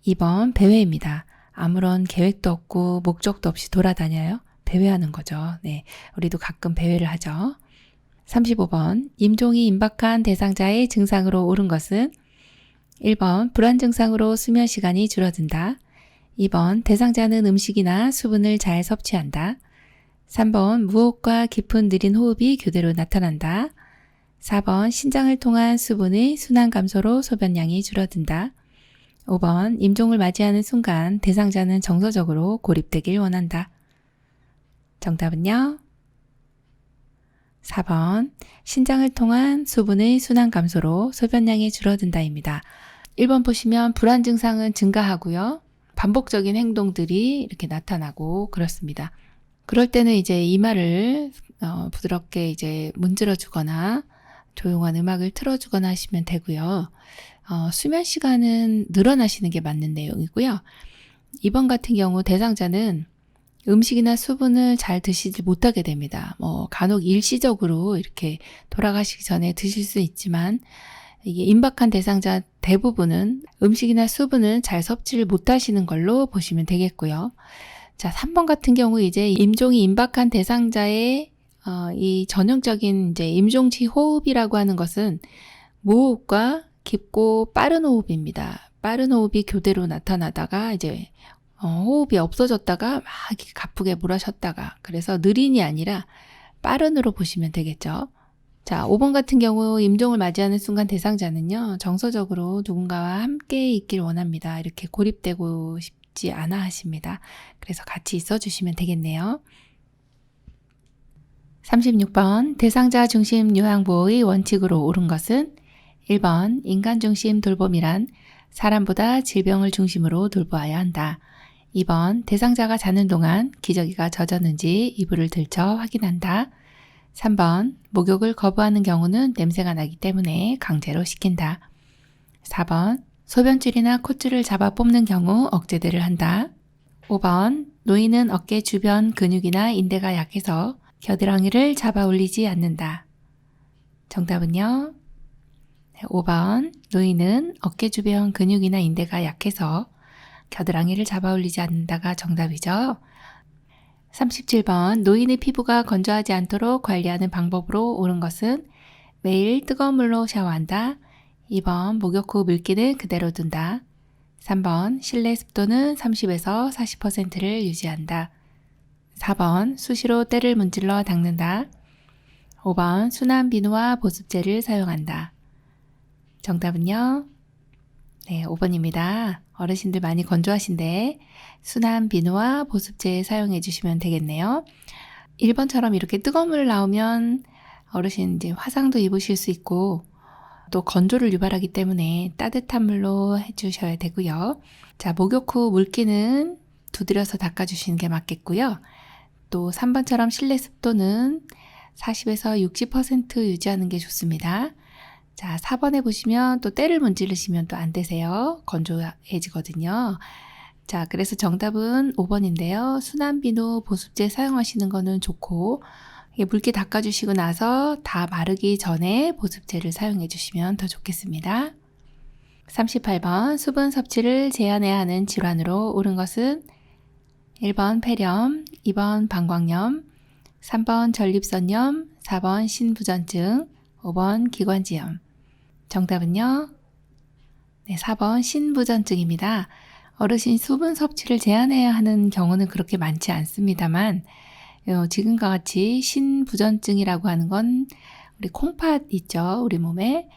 2번 배회입니다. 아무런 계획도 없고 목적도 없이 돌아다녀요. 배회하는 거죠. 네, 우리도 가끔 배회를 하죠. 35번 임종이 임박한 대상자의 증상으로 옳은 것은 1번 불안 증상으로 수면 시간이 줄어든다. 2번 대상자는 음식이나 수분을 잘 섭취한다. 3번 무호흡과 깊은 느린 호흡이 교대로 나타난다. 4번 신장을 통한 수분의 순환 감소로 소변량이 줄어든다. 5번 임종을 맞이하는 순간 대상자는 정서적으로 고립되길 원한다. 정답은요? 4번 신장을 통한 수분의 순환 감소로 소변량이 줄어든다입니다. 1번 보시면 불안 증상은 증가하고요. 반복적인 행동들이 이렇게 나타나고 그렇습니다. 그럴 때는 이제 이마를 부드럽게 이제 문질러 주거나 조용한 음악을 틀어주거나 하시면 되고요. 수면 시간은 늘어나시는 게 맞는 내용이고요. 2번 같은 경우 대상자는 음식이나 수분을 잘 드시지 못하게 됩니다. 간혹 일시적으로 이렇게 돌아가시기 전에 드실 수 있지만 이게 임박한 대상자 대부분은 음식이나 수분을 잘 섭취를 못하시는 걸로 보시면 되겠고요. 자, 3번 같은 경우 이제 임종이 임박한 대상자의 이 전형적인 이제 임종치 호흡이라고 하는 것은 무호흡과 깊고 빠른 호흡입니다. 빠른 호흡이 교대로 나타나다가 이제 호흡이 없어졌다가 막 가쁘게 몰아쉬었다가 그래서 느린이 아니라 빠른으로 보시면 되겠죠. 자, 5번 같은 경우 임종을 맞이하는 순간 대상자는요. 정서적으로 누군가와 함께 있길 원합니다. 이렇게 고립되고 싶지 않아 하십니다. 그래서 같이 있어 주시면 되겠네요. 36번 대상자 중심 요양보호의 원칙으로 옳은 것은 1번 인간 중심 돌봄이란 사람보다 질병을 중심으로 돌보아야 한다. 2번 대상자가 자는 동안 기저귀가 젖었는지 이불을 들쳐 확인한다. 3번 목욕을 거부하는 경우는 냄새가 나기 때문에 강제로 시킨다. 4번 소변줄이나 콧줄을 잡아 뽑는 경우 억제들을 한다. 5번 노인은 어깨 주변 근육이나 인대가 약해서 겨드랑이를 잡아 올리지 않는다. 정답은요? 5번 노인은 어깨 주변 근육이나 인대가 약해서 겨드랑이를 잡아 올리지 않는다가 정답이죠. 37번 노인의 피부가 건조하지 않도록 관리하는 방법으로 옳은 것은 매일 뜨거운 물로 샤워한다. 2번 목욕 후 물기는 그대로 둔다. 3번 실내 습도는 30에서 40%를 유지한다. 4번 수시로 때를 문질러 닦는다. 5번 순한 비누와 보습제를 사용한다. 정답은요? 네, 5번입니다. 어르신들 많이 건조하신데 순한 비누와 보습제 사용해 주시면 되겠네요. 1번처럼 이렇게 뜨거운 물 나오면 어르신 이제 화상도 입으실 수 있고 또 건조를 유발하기 때문에 따뜻한 물로 해주셔야 되고요. 자, 목욕 후 물기는 두드려서 닦아주시는 게 맞겠고요. 또 3번처럼 실내 습도는 40에서 60% 유지하는 게 좋습니다. 자, 4번에 보시면 또 때를 문지르시면 또 안 되세요. 건조해지거든요. 자, 그래서 정답은 5번인데요. 순환비누 보습제 사용하시는 거는 좋고, 물기 닦아주시고 나서 다 마르기 전에 보습제를 사용해 주시면 더 좋겠습니다. 38번 수분 섭취를 제한해야 하는 질환으로 옳은 것은 1번 폐렴, 2번 방광염, 3번 전립선염, 4번 신부전증, 5번 기관지염. 정답은요? 네, 4번 신부전증입니다. 어르신 수분 섭취를 제한해야 하는 경우는 그렇게 많지 않습니다만 지금과 같이 신부전증이라고 하는 건 우리 콩팥 있죠? 우리 몸에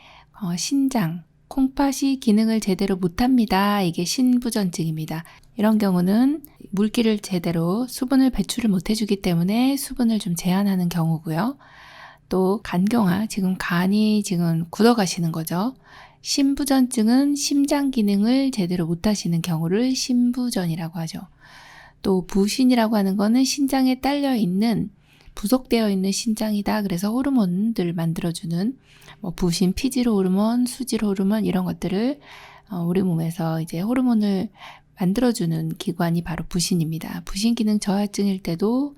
신장, 콩팥이 기능을 제대로 못합니다. 이게 신부전증입니다. 이런 경우는 물기를 제대로 수분을 배출을 못해주기 때문에 수분을 좀 제한하는 경우고요. 또 간경화, 지금 간이 지금 굳어가시는 거죠. 신부전증은 심장 기능을 제대로 못하시는 경우를 신부전이라고 하죠. 또 부신이라고 하는 거는 신장에 딸려 있는 부속되어 있는 신장이다. 그래서 호르몬들 만들어주는 부신, 피질 호르몬, 수질 호르몬 이런 것들을 우리 몸에서 이제 호르몬을 만들어주는 기관이 바로 부신입니다. 부신 기능 저하증일 때도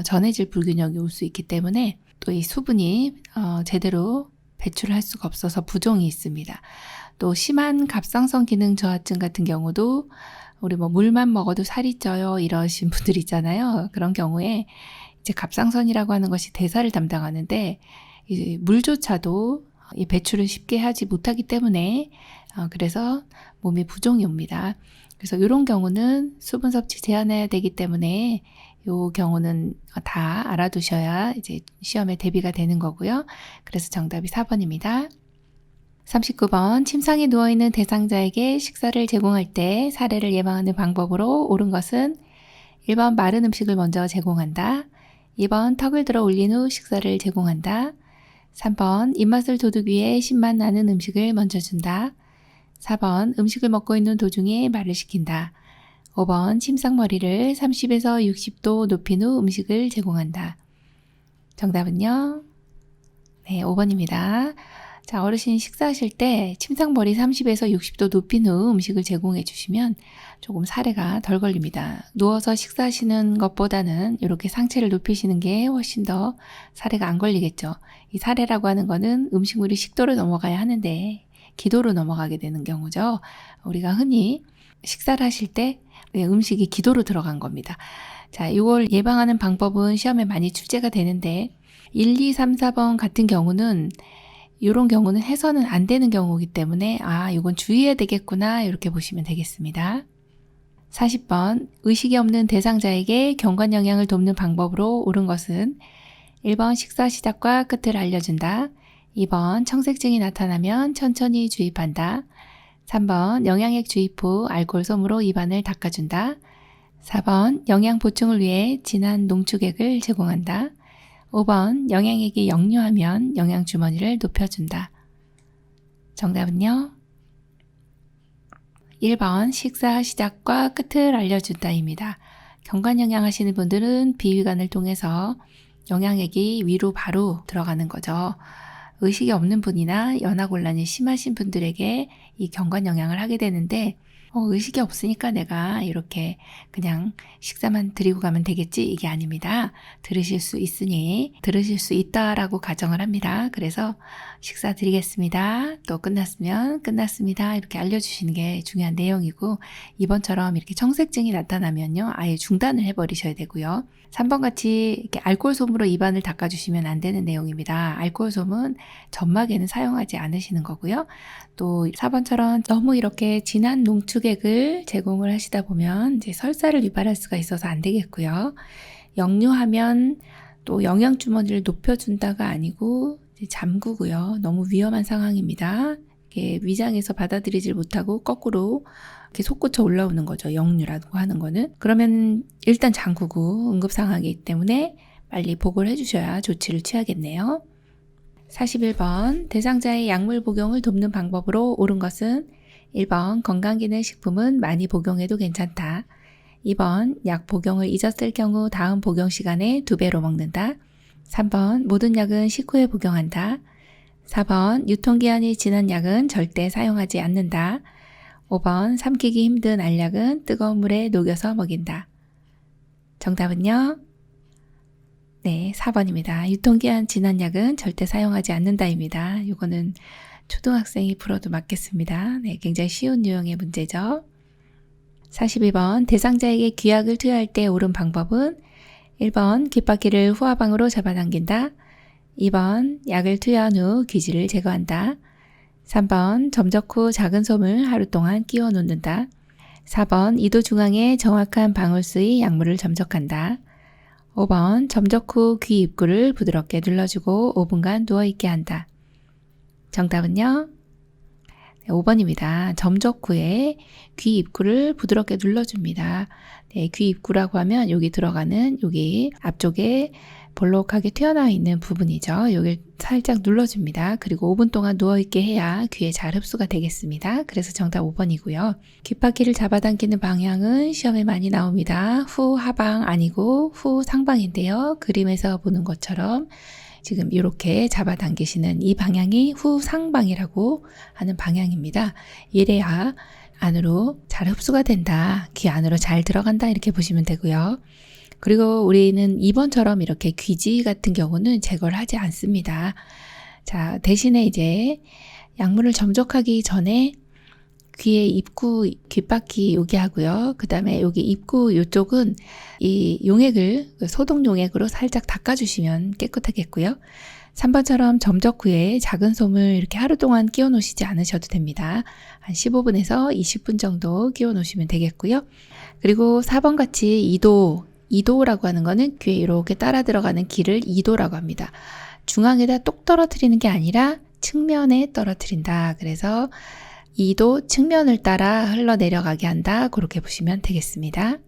전해질 불균형이 올 수 있기 때문에 또 이 수분이 제대로 배출을 할 수가 없어서 부종이 있습니다. 또 심한 갑상선 기능 저하증 같은 경우도 우리 물만 먹어도 살이 쪄요 이러신 분들 있잖아요. 그런 경우에 이제 갑상선이라고 하는 것이 대사를 담당하는데 이 물조차도 이 배출을 쉽게 하지 못하기 때문에 그래서 몸이 부종이 옵니다. 그래서 이런 경우는 수분 섭취 제한해야 되기 때문에 이 경우는 다 알아두셔야 이제 시험에 대비가 되는 거고요. 그래서 정답이 4번입니다. 39번 침상에 누워있는 대상자에게 식사를 제공할 때 사례를 예방하는 방법으로 옳은 것은 1번 마른 음식을 먼저 제공한다. 2번 턱을 들어 올린 후 식사를 제공한다. 3번 입맛을 돋우기 위해 신맛 나는 음식을 먼저 준다. 4번 음식을 먹고 있는 도중에 말을 시킨다. 5번 침상머리를 30에서 60도 높인 후 음식을 제공한다. 정답은요? 네, 5번입니다. 자, 어르신 식사하실 때 침상머리 30에서 60도 높인 후 음식을 제공해 주시면 조금 사례가 덜 걸립니다. 누워서 식사하시는 것보다는 이렇게 상체를 높이시는 게 훨씬 더 사례가 안 걸리겠죠. 이 사례라고 하는 거는 음식물이 식도로 넘어가야 하는데 기도로 넘어가게 되는 경우죠. 우리가 흔히 식사를 하실 때 음식이 기도로 들어간 겁니다. 자, 이걸 예방하는 방법은 시험에 많이 출제가 되는데 1, 2, 3, 4번 같은 경우는 이런 경우는 해서는 안 되는 경우이기 때문에 이건 주의해야 되겠구나 이렇게 보시면 되겠습니다. 40번 의식이 없는 대상자에게 경관 영양을 돕는 방법으로 옳은 것은 1번 식사 시작과 끝을 알려준다. 2번 청색증이 나타나면 천천히 주입한다. 3번 영양액 주입 후 알코올 솜으로 입안을 닦아준다. 4번 영양 보충을 위해 진한 농축액을 제공한다. 5번 영양액이 역류하면 영양주머니를 높여준다. 정답은요? 1번 식사 시작과 끝을 알려준다입니다. 경관영양 하시는 분들은 비위관을 통해서 영양액이 위로 바로 들어가는 거죠. 의식이 없는 분이나 연하곤란이 심하신 분들에게 이 경관영양을 하게 되는데 의식이 없으니까 내가 이렇게 그냥 식사만 드리고 가면 되겠지 이게 아닙니다. 들으실 수 있으니 들으실 수 있다라고 가정을 합니다. 그래서 식사 드리겠습니다. 또 끝났으면 끝났습니다. 이렇게 알려주시는 게 중요한 내용이고 2번처럼 이렇게 청색증이 나타나면요 아예 중단을 해버리셔야 되고요. 3번 같이 이렇게 알코올솜으로 입안을 닦아주시면 안 되는 내용입니다. 알코올솜은 점막에는 사용하지 않으시는 거고요. 또 4번처럼 너무 이렇게 진한 농축액을 제공을 하시다 보면 이제 설사를 유발할 수가 있어서 안 되겠고요. 역류하면 또 영양주머니를 높여준다가 아니고 이제 잠그고요. 너무 위험한 상황입니다. 이게 위장에서 받아들이질 못하고 거꾸로 이렇게 솟구쳐 올라오는 거죠. 역류라고 하는 거는. 그러면 일단 잠그고 응급 상황이기 때문에 빨리 보고를 해주셔야 조치를 취하겠네요. 41번 대상자의 약물 복용을 돕는 방법으로 옳은 것은 1번 건강기능식품은 많이 복용해도 괜찮다. 2번 약 복용을 잊었을 경우 다음 복용 시간에 2배로 먹는다. 3번 모든 약은 식후에 복용한다. 4번 유통기한이 지난 약은 절대 사용하지 않는다. 5번 삼키기 힘든 알약은 뜨거운 물에 녹여서 먹인다. 정답은요? 네, 4번입니다. 유통기한 지난 약은 절대 사용하지 않는다입니다. 이거는 초등학생이 풀어도 맞겠습니다. 네, 굉장히 쉬운 유형의 문제죠. 42번 대상자에게 귀약을 투여할 때 옳은 방법은 1번 귓바퀴를 후하방으로 잡아당긴다. 2번 약을 투여한 후 귀지를 제거한다. 3번 점적 후 작은 솜을 하루 동안 끼워 놓는다. 4번 이도 중앙에 정확한 방울수의 약물을 점적한다. 5번 점적 후 귀 입구를 부드럽게 눌러주고 5분간 누워있게 한다. 정답은요? 5번입니다. 점적 후에 귀 입구를 부드럽게 눌러줍니다. 네, 귀 입구라고 하면 여기 들어가는 여기 앞쪽에 볼록하게 튀어나와 있는 부분이죠. 여기 살짝 눌러줍니다. 그리고 5분 동안 누워있게 해야 귀에 잘 흡수가 되겠습니다. 그래서 정답 5번이고요. 귓바퀴를 잡아당기는 방향은 시험에 많이 나옵니다. 후 하방 아니고 후 상방인데요. 그림에서 보는 것처럼 지금 이렇게 잡아당기시는 이 방향이 후상방이라고 하는 방향입니다. 이래야 안으로 잘 흡수가 된다. 귀 안으로 잘 들어간다. 이렇게 보시면 되고요. 그리고 우리는 2번처럼 이렇게 귀지 같은 경우는 제거를 하지 않습니다. 자, 대신에 이제 약물을 점적하기 전에 귀의 입구, 귓바퀴 여기 하고요. 그 다음에 여기 입구 이쪽은 이 용액을 소독 용액으로 살짝 닦아주시면 깨끗하겠고요. 3번처럼 점적 후에 작은 솜을 이렇게 하루 동안 끼워 놓으시지 않으셔도 됩니다. 한 15분에서 20분 정도 끼워 놓으시면 되겠고요. 그리고 4번 같이 이도라고 하는 거는 귀에 이렇게 따라 들어가는 기를 이도라고 합니다. 중앙에다 똑 떨어뜨리는 게 아니라 측면에 떨어뜨린다. 그래서 2도 측면을 따라 흘러내려가게 한다. 그렇게 보시면 되겠습니다.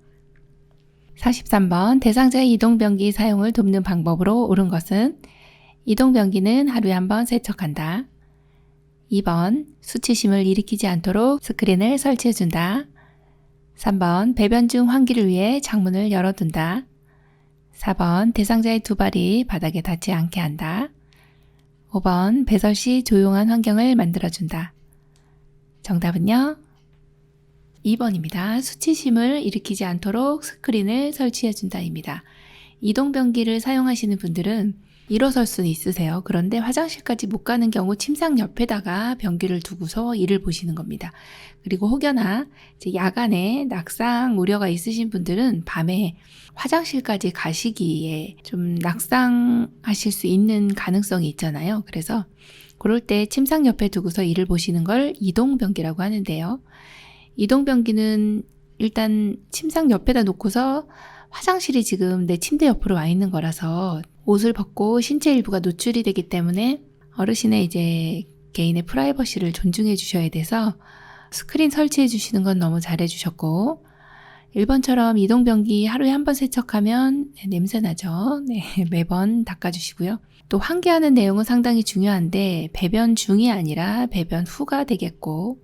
43번 대상자의 이동변기 사용을 돕는 방법으로 옳은 것은 이동변기는 하루에 한 번 세척한다. 2번 수치심을 일으키지 않도록 스크린을 설치해준다. 3번 배변 중 환기를 위해 창문을 열어둔다. 4번 대상자의 두 발이 바닥에 닿지 않게 한다. 5번 배설 시 조용한 환경을 만들어준다. 정답은요? 2번입니다. 수치심을 일으키지 않도록 스크린을 설치해준다입니다. 이동변기를 사용하시는 분들은 일어설 수는 있으세요. 그런데 화장실까지 못 가는 경우 침상 옆에다가 변기를 두고서 일을 보시는 겁니다. 그리고 혹여나 이제 야간에 낙상 우려가 있으신 분들은 밤에 화장실까지 가시기에 좀 낙상하실 수 있는 가능성이 있잖아요. 그래서 그럴 때 침상 옆에 두고서 일을 보시는 걸 이동변기라고 하는데요. 이동변기는 일단 침상 옆에다 놓고서 화장실이 지금 내 침대 옆으로 와 있는 거라서 옷을 벗고 신체 일부가 노출이 되기 때문에 어르신의 이제 개인의 프라이버시를 존중해 주셔야 돼서 스크린 설치해 주시는 건 너무 잘해 주셨고 1번처럼 이동변기 하루에 한 번 세척하면 냄새 나죠. 네, 매번 닦아주시고요. 또 환기하는 내용은 상당히 중요한데 배변 중이 아니라 배변 후가 되겠고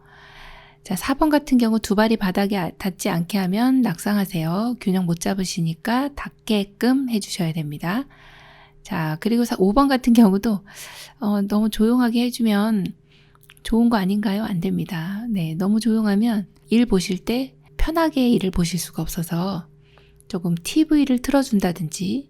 자 4번 같은 경우 두 발이 바닥에 닿지 않게 하면 낙상하세요. 균형 못 잡으시니까 닿게끔 해주셔야 됩니다. 자 그리고 5번 같은 경우도 너무 조용하게 해주면 좋은 거 아닌가요? 안 됩니다. 네, 너무 조용하면 일 보실 때 편하게 일을 보실 수가 없어서 조금 TV를 틀어준다든지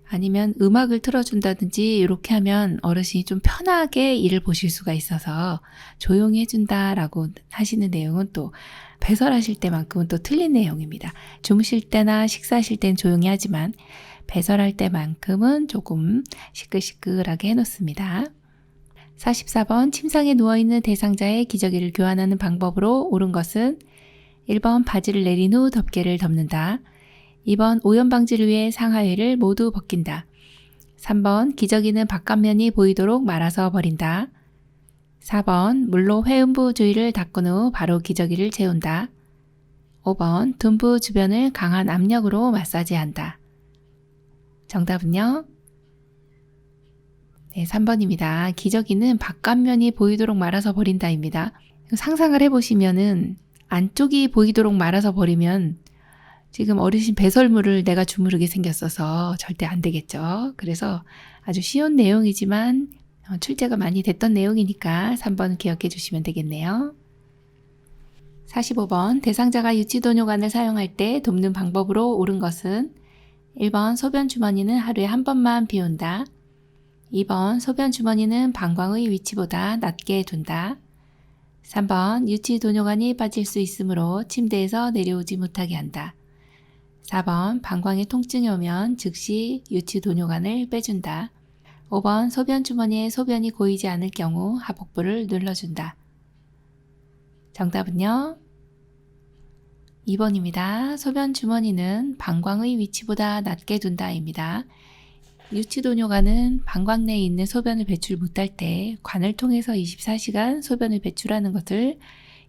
아니면 음악을 틀어준다든지 이렇게 하면 어르신이 좀 편하게 일을 보실 수가 있어서 조용히 해준다라고 하시는 내용은 또 배설하실 때만큼은 또 틀린 내용입니다. 주무실 때나 식사하실 땐 조용히 하지만 배설할 때만큼은 조금 시끌시끌하게 해놓습니다. 44번 침상에 누워있는 대상자의 기저귀를 교환하는 방법으로 옳은 것은 1번 바지를 내린 후 덮개를 덮는다. 2번 오염 방지를 위해 상하의를 모두 벗긴다. 3번 기저귀는 바깥면이 보이도록 말아서 버린다. 4번 물로 회음부 주위를 닦은 후 바로 기저귀를 재운다. 5번 둔부 주변을 강한 압력으로 마사지한다. 정답은요? 네, 3번입니다. 기저귀는 바깥면이 보이도록 말아서 버린다입니다. 상상을 해보시면은 안쪽이 보이도록 말아서 버리면 지금 어르신 배설물을 내가 주무르게 생겼어서 절대 안 되겠죠. 그래서 아주 쉬운 내용이지만 출제가 많이 됐던 내용이니까 3번 기억해 주시면 되겠네요. 45번 대상자가 유치도뇨관을 사용할 때 돕는 방법으로 옳은 것은 1번 소변 주머니는 하루에 한 번만 비운다. 2번 소변 주머니는 방광의 위치보다 낮게 둔다. 3번 유치도뇨관이 빠질 수 있으므로 침대에서 내려오지 못하게 한다. 4번 방광에 통증이 오면 즉시 유치도뇨관을 빼준다. 5번 소변 주머니에 소변이 고이지 않을 경우 하복부를 눌러준다. 정답은요? 2번입니다. 소변 주머니는 방광의 위치보다 낮게 둔다입니다. 유치도뇨관은 방광 내에 있는 소변을 배출 못할 때 관을 통해서 24시간 소변을 배출하는 것을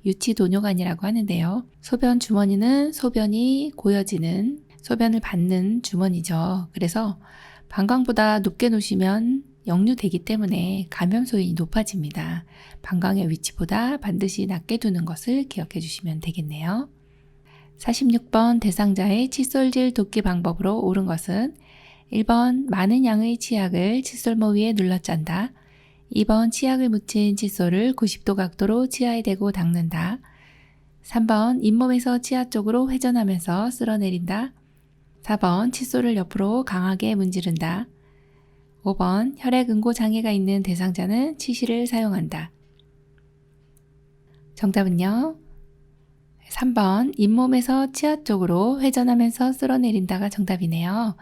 유치도뇨관이라고 하는데요. 소변 주머니는 소변이 고여지는 소변을 받는 주머니죠. 그래서 방광보다 높게 놓으시면 역류되기 때문에 감염소인이 높아집니다. 방광의 위치보다 반드시 낮게 두는 것을 기억해 주시면 되겠네요. 46번 대상자의 칫솔질 돕기 방법으로 옳은 것은 1번 많은 양의 치약을 칫솔모 위에 눌러 짠다. 2번 치약을 묻힌 칫솔을 90도 각도로 치아에 대고 닦는다. 3번 잇몸에서 치아 쪽으로 회전하면서 쓸어내린다. 4번 칫솔을 옆으로 강하게 문지른다. 5번 혈액 응고 장애가 있는 대상자는 치실을 사용한다. 정답은요? 3번 잇몸에서 치아 쪽으로 회전하면서 쓸어내린다가 정답이네요.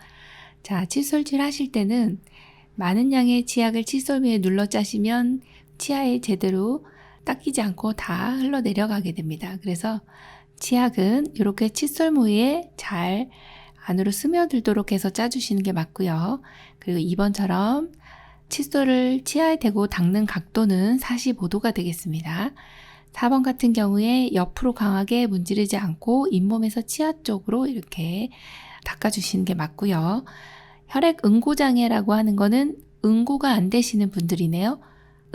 자, 칫솔질 하실 때는 많은 양의 치약을 칫솔 위에 눌러 짜시면 치아에 제대로 닦이지 않고 다 흘러내려가게 됩니다. 그래서 치약은 이렇게 칫솔 위에 잘 안으로 스며들도록 해서 짜주시는 게 맞고요. 그리고 2번처럼 칫솔을 치아에 대고 닦는 각도는 45도가 되겠습니다. 4번 같은 경우에 옆으로 강하게 문지르지 않고 잇몸에서 치아 쪽으로 이렇게 닦아주시는 게 맞고요. 혈액 응고장애라고 하는 거는 응고가 안 되시는 분들이네요.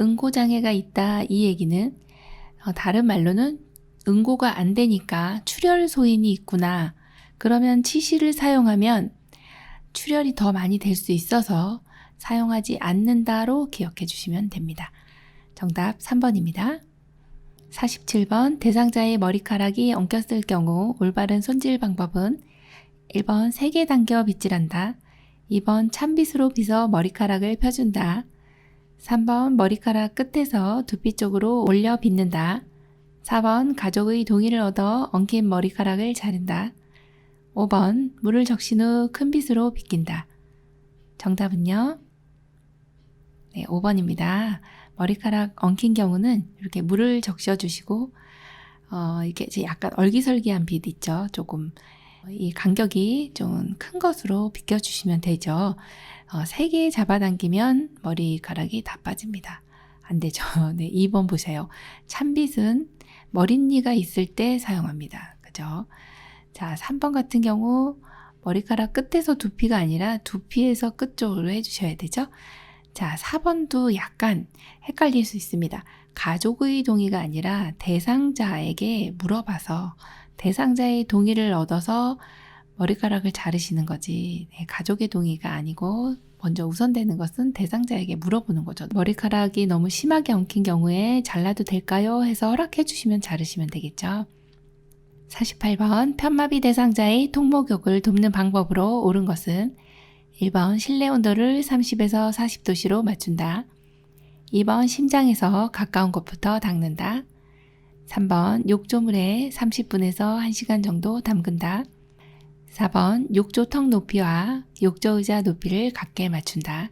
응고장애가 있다 이 얘기는 다른 말로는 응고가 안 되니까 출혈 소인이 있구나. 그러면 치실을 사용하면 출혈이 더 많이 될 수 있어서 사용하지 않는다로 기억해 주시면 됩니다. 정답 3번입니다. 47번 대상자의 머리카락이 엉켰을 경우 올바른 손질 방법은 1번 세게 당겨 빗질한다. 2번 찬빗으로 빗어 머리카락을 펴준다. 3번 머리카락 끝에서 두피 쪽으로 올려 빗는다. 4번 가족의 동의를 얻어 엉킨 머리카락을 자른다. 5번 물을 적신 후 큰 빗으로 빗긴다. 정답은요? 네, 5번입니다. 머리카락 엉킨 경우는 이렇게 물을 적셔주시고 이렇게 약간 얼기설기한 빗 있죠. 조금 이 간격이 좀 큰 것으로 빗겨주시면 되죠. 세게 잡아당기면 머리카락이 다 빠집니다. 안 되죠. 네, 2번 보세요. 찬빗은 머릿니가 있을 때 사용합니다. 그죠? 자, 3번 같은 경우 머리카락 끝에서 두피가 아니라 두피에서 끝 쪽으로 해주셔야 되죠. 자, 4번도 약간 헷갈릴 수 있습니다. 가족의 동의가 아니라 대상자에게 물어봐서 대상자의 동의를 얻어서 머리카락을 자르시는 거지. 네, 가족의 동의가 아니고 먼저 우선되는 것은 대상자에게 물어보는 거죠. 머리카락이 너무 심하게 엉킨 경우에 잘라도 될까요? 해서 허락해 주시면 자르시면 되겠죠. 48번 편마비 대상자의 통목욕을 돕는 방법으로 옳은 것은 1번 실내 온도를 30에서 40도씨로 맞춘다. 2번 심장에서 가까운 곳부터 닦는다. 3번 욕조물에 30분에서 1시간 정도 담근다. 4번 욕조 턱 높이와 욕조 의자 높이를 같게 맞춘다.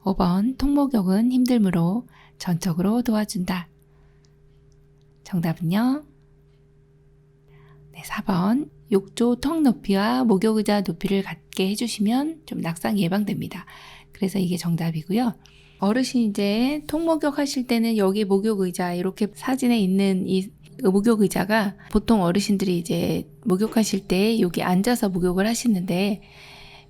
5번 통목욕은 힘들므로 전적으로 도와준다. 정답은요? 네, 4번 욕조 턱 높이와 목욕 의자 높이를 같게 해주시면 좀 낙상 예방됩니다. 그래서 이게 정답이고요. 어르신 이제 통목욕 하실 때는 여기 목욕 의자 이렇게 사진에 있는 이 목욕 의자가 보통 어르신들이 이제 목욕하실 때 여기 앉아서 목욕을 하시는데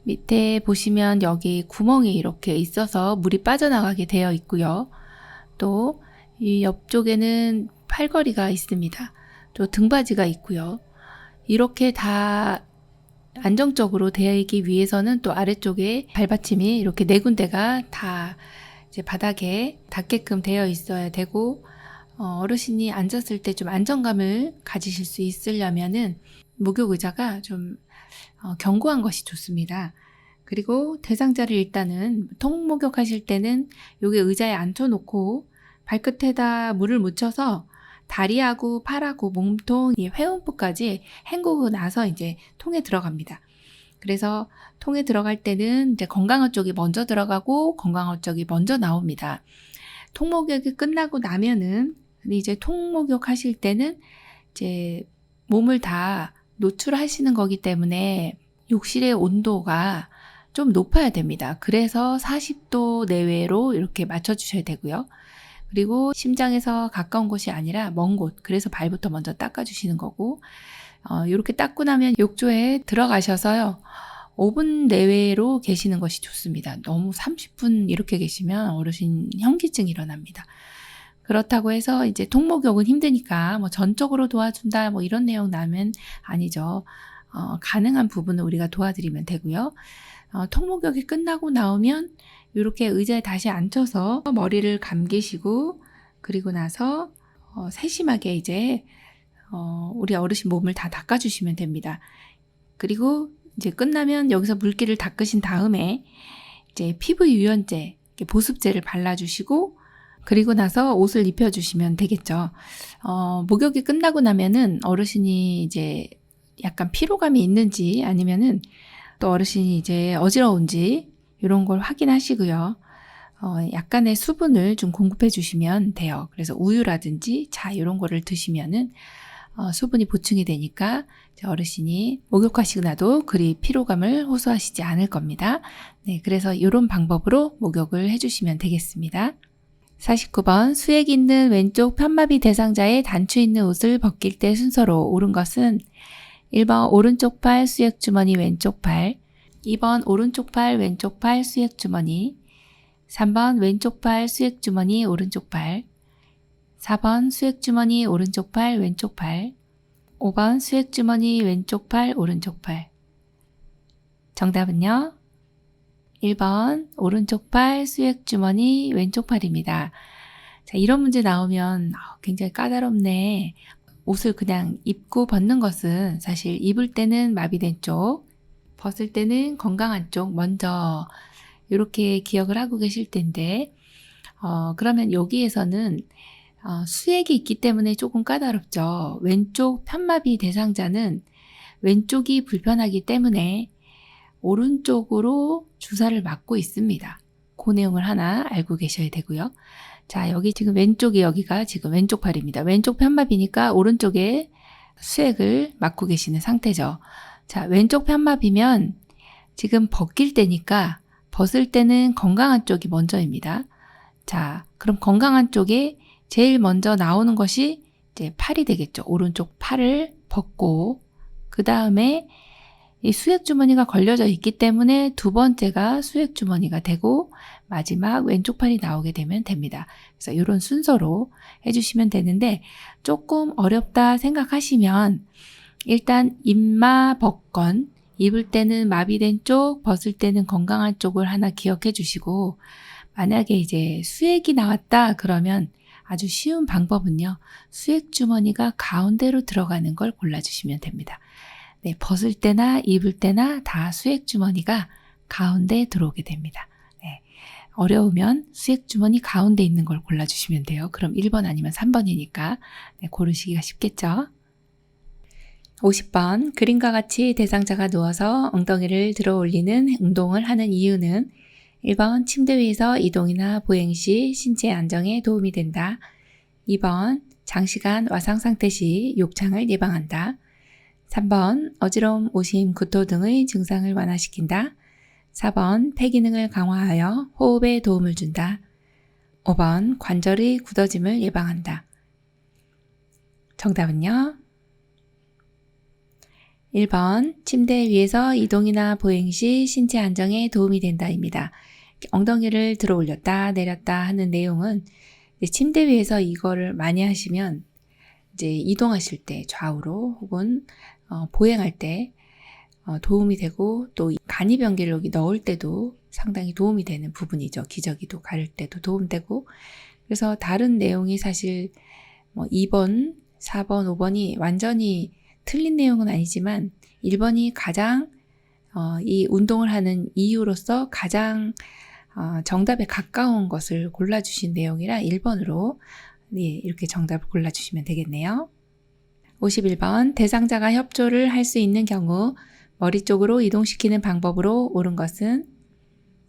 밑에 보시면 여기 구멍이 이렇게 있어서 물이 빠져나가게 되어 있고요. 또 이 옆쪽에는 팔걸이가 있습니다. 또 등받이가 있고요. 이렇게 다 안정적으로 되어 있기 위해서는 또 아래쪽에 발받침이 이렇게 네 군데가 다 이제 바닥에 닿게끔 되어 있어야 되고, 어르신이 앉았을 때 좀 안정감을 가지실 수 있으려면은 목욕 의자가 좀 견고한 것이 좋습니다. 그리고 대상자를 일단은 통목욕 하실 때는 여기 의자에 앉혀놓고 발끝에다 물을 묻혀서 다리하고 팔하고 몸통, 회음부까지 헹구고 나서 이제 통에 들어갑니다. 그래서 통에 들어갈 때는 이제 건강한 쪽이 먼저 들어가고 건강한 쪽이 먼저 나옵니다. 통목욕이 끝나고 나면은 이제 통목욕 하실 때는 이제 몸을 다 노출하시는 거기 때문에 욕실의 온도가 좀 높아야 됩니다. 그래서 40도 내외로 이렇게 맞춰주셔야 되고요. 그리고 심장에서 가까운 곳이 아니라 먼 곳, 그래서 발부터 먼저 닦아주시는 거고, 이렇게 닦고 나면 욕조에 들어가셔서요. 5분 내외로 계시는 것이 좋습니다. 너무 30분 이렇게 계시면 어르신 현기증이 일어납니다. 그렇다고 해서 이제 통목욕은 힘드니까 뭐 전적으로 도와준다 뭐 이런 내용 나면 아니죠. 가능한 부분은 우리가 도와드리면 되고요. 통목욕이 끝나고 나오면 이렇게 의자에 다시 앉혀서 머리를 감기시고 그리고 나서 세심하게 이제 우리 어르신 몸을 다 닦아주시면 됩니다. 그리고 이제 끝나면 여기서 물기를 닦으신 다음에 이제 피부 유연제, 보습제를 발라주시고 그리고 나서 옷을 입혀주시면 되겠죠. 목욕이 끝나고 나면은 어르신이 이제 약간 피로감이 있는지 아니면은 또 어르신이 이제 어지러운지 이런 걸 확인하시고요. 약간의 수분을 좀 공급해 주시면 돼요. 그래서 우유라든지 차 이런 거를 드시면은 수분이 보충이 되니까 어르신이 목욕하시고 나도 그리 피로감을 호소하시지 않을 겁니다. 네, 그래서 이런 방법으로 목욕을 해주시면 되겠습니다. 49번 수액 있는 왼쪽 편마비 대상자의 단추 있는 옷을 벗길 때 순서로 옳은 것은 1번 오른쪽 팔 수액 주머니 왼쪽 팔, 2번 오른쪽 팔 왼쪽 팔 수액 주머니, 3번 왼쪽 팔 수액 주머니 오른쪽 팔, 4번 수액 주머니 오른쪽 팔 왼쪽 팔, 5번 수액 주머니 왼쪽 팔 오른쪽 팔. 정답은요? 1번 오른쪽 팔 수액 주머니 왼쪽 팔입니다. 자, 이런 문제 나오면 굉장히 까다롭네. 옷을 그냥 입고 벗는 것은 사실 입을 때는 마비된 쪽, 벗을 때는 건강한 쪽 먼저 이렇게 기억을 하고 계실 텐데 그러면 여기에서는 수액이 있기 때문에 조금 까다롭죠. 왼쪽 편마비 대상자는 왼쪽이 불편하기 때문에 오른쪽으로 주사를 맞고 있습니다. 그 내용을 하나 알고 계셔야 되고요. 자, 여기 지금 왼쪽이 여기가 지금 왼쪽 팔입니다. 왼쪽 편마비니까 오른쪽에 수액을 맞고 계시는 상태죠. 자, 왼쪽 편마비면 지금 벗길 때니까 벗을 때는 건강한 쪽이 먼저입니다. 자, 그럼 건강한 쪽에 제일 먼저 나오는 것이 이제 팔이 되겠죠. 오른쪽 팔을 벗고 그 다음에 이 수액 주머니가 걸려져 있기 때문에 두 번째가 수액 주머니가 되고 마지막 왼쪽 팔이 나오게 되면 됩니다. 그래서 이런 순서로 해주시면 되는데 조금 어렵다 생각하시면 일단 입마 벗건, 입을 때는 마비된 쪽, 벗을 때는 건강한 쪽을 하나 기억해 주시고 만약에 이제 수액이 나왔다 그러면 아주 쉬운 방법은요. 수액 주머니가 가운데로 들어가는 걸 골라주시면 됩니다. 네, 벗을 때나 입을 때나 다 수액 주머니가 가운데에 들어오게 됩니다. 네, 어려우면 수액 주머니 가운데 있는 걸 골라주시면 돼요. 그럼 1번 아니면 3번이니까 네, 고르시기가 쉽겠죠. 50번 그림과 같이 대상자가 누워서 엉덩이를 들어 올리는 운동을 하는 이유는 1번 침대 위에서 이동이나 보행 시 신체 안정에 도움이 된다. 2번 장시간 와상 상태 시 욕창을 예방한다. 3번 어지러움, 오심, 구토 등의 증상을 완화시킨다. 4번 폐 기능을 강화하여 호흡에 도움을 준다. 5번 관절의 굳어짐을 예방한다. 정답은요? 1번 침대 위에서 이동이나 보행 시 신체 안정에 도움이 된다입니다. 엉덩이를 들어 올렸다 내렸다 하는 내용은 침대 위에서 이거를 많이 하시면 이제 이동하실 때 좌우로 혹은 보행할 때 도움이 되고 또 간이변기를 여기 넣을 때도 상당히 도움이 되는 부분이죠. 기저귀도 가릴 때도 도움되고 그래서 다른 내용이 사실 2번, 4번, 5번이 완전히 틀린 내용은 아니지만 1번이 가장 이 운동을 하는 이유로서 가장 정답에 가까운 것을 골라주신 내용이라 1번으로 이렇게 정답을 골라주시면 되겠네요. 51번 대상자가 협조를 할 수 있는 경우 머리 쪽으로 이동시키는 방법으로 옳은 것은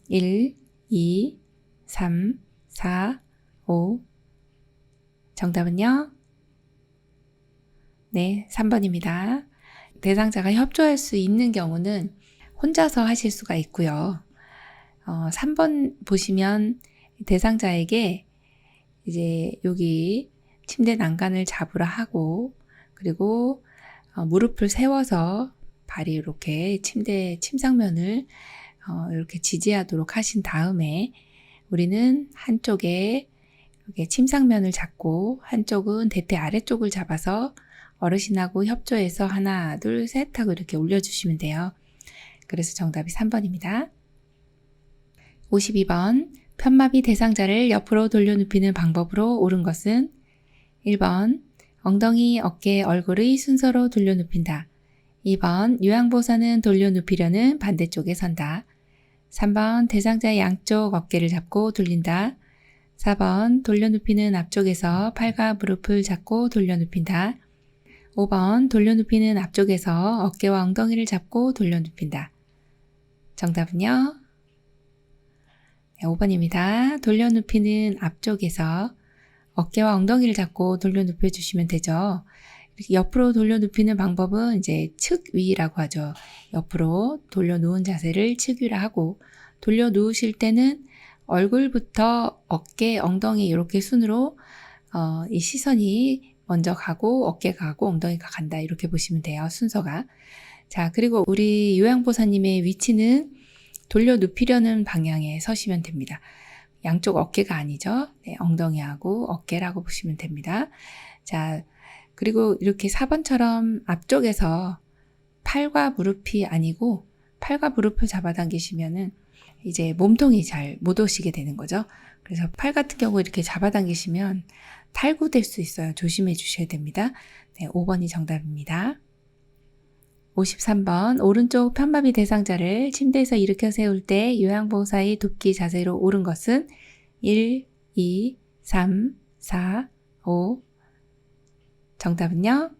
1, 2, 3, 4, 5 정답은요? 네, 3번입니다. 대상자가 협조할 수 있는 경우는 혼자서 하실 수가 있고요. 3번 보시면 대상자에게 이제 여기 침대 난간을 잡으라 하고 그리고 무릎을 세워서 발이 이렇게 침대 침상면을 이렇게 지지하도록 하신 다음에 우리는 한쪽에 이렇게 침상면을 잡고 한쪽은 대퇴 아래쪽을 잡아서 어르신하고 협조해서 하나, 둘, 셋 하고 이렇게 올려주시면 돼요. 그래서 정답이 3번입니다. 52번 편마비 대상자를 옆으로 돌려눕히는 방법으로 옳은 것은 1번 엉덩이, 어깨, 얼굴의 순서로 돌려눕힌다. 2번 요양보사는 돌려눕히려는 반대쪽에 선다. 3번 대상자의 양쪽 어깨를 잡고 돌린다. 4번 돌려눕히는 앞쪽에서 팔과 무릎을 잡고 돌려눕힌다. 5번 돌려눕히는 앞쪽에서 어깨와 엉덩이를 잡고 돌려눕힌다. 정답은요? 5번입니다. 돌려눕히는 앞쪽에서 어깨와 엉덩이를 잡고 돌려눕혀 주시면 되죠. 이렇게 옆으로 돌려눕히는 방법은 이제 측위라고 하죠. 옆으로 돌려누운 자세를 측위라 하고 돌려 누우실 때는 얼굴부터 어깨, 엉덩이 이렇게 순으로 이 시선이 먼저 가고 어깨가 가고 엉덩이가 간다 이렇게 보시면 돼요. 순서가. 자, 그리고 우리 요양보사님의 위치는 돌려 눕히려는 방향에 서시면 됩니다. 양쪽 어깨가 아니죠. 네, 엉덩이하고 어깨라고 보시면 됩니다. 자, 그리고 이렇게 4번처럼 앞쪽에서 팔과 무릎이 아니고 팔과 무릎을 잡아당기시면은 이제 몸통이 잘 못 오시게 되는 거죠. 그래서 팔 같은 경우 이렇게 잡아당기시면 탈구될 수 있어요. 조심해 주셔야 됩니다. 네, 5번이 정답입니다. 53번 오른쪽 편마비 대상자를 침대에서 일으켜 세울 때 요양보호사의 돕기 자세로 옳은 것은 1, 2, 3, 4, 5 정답은요?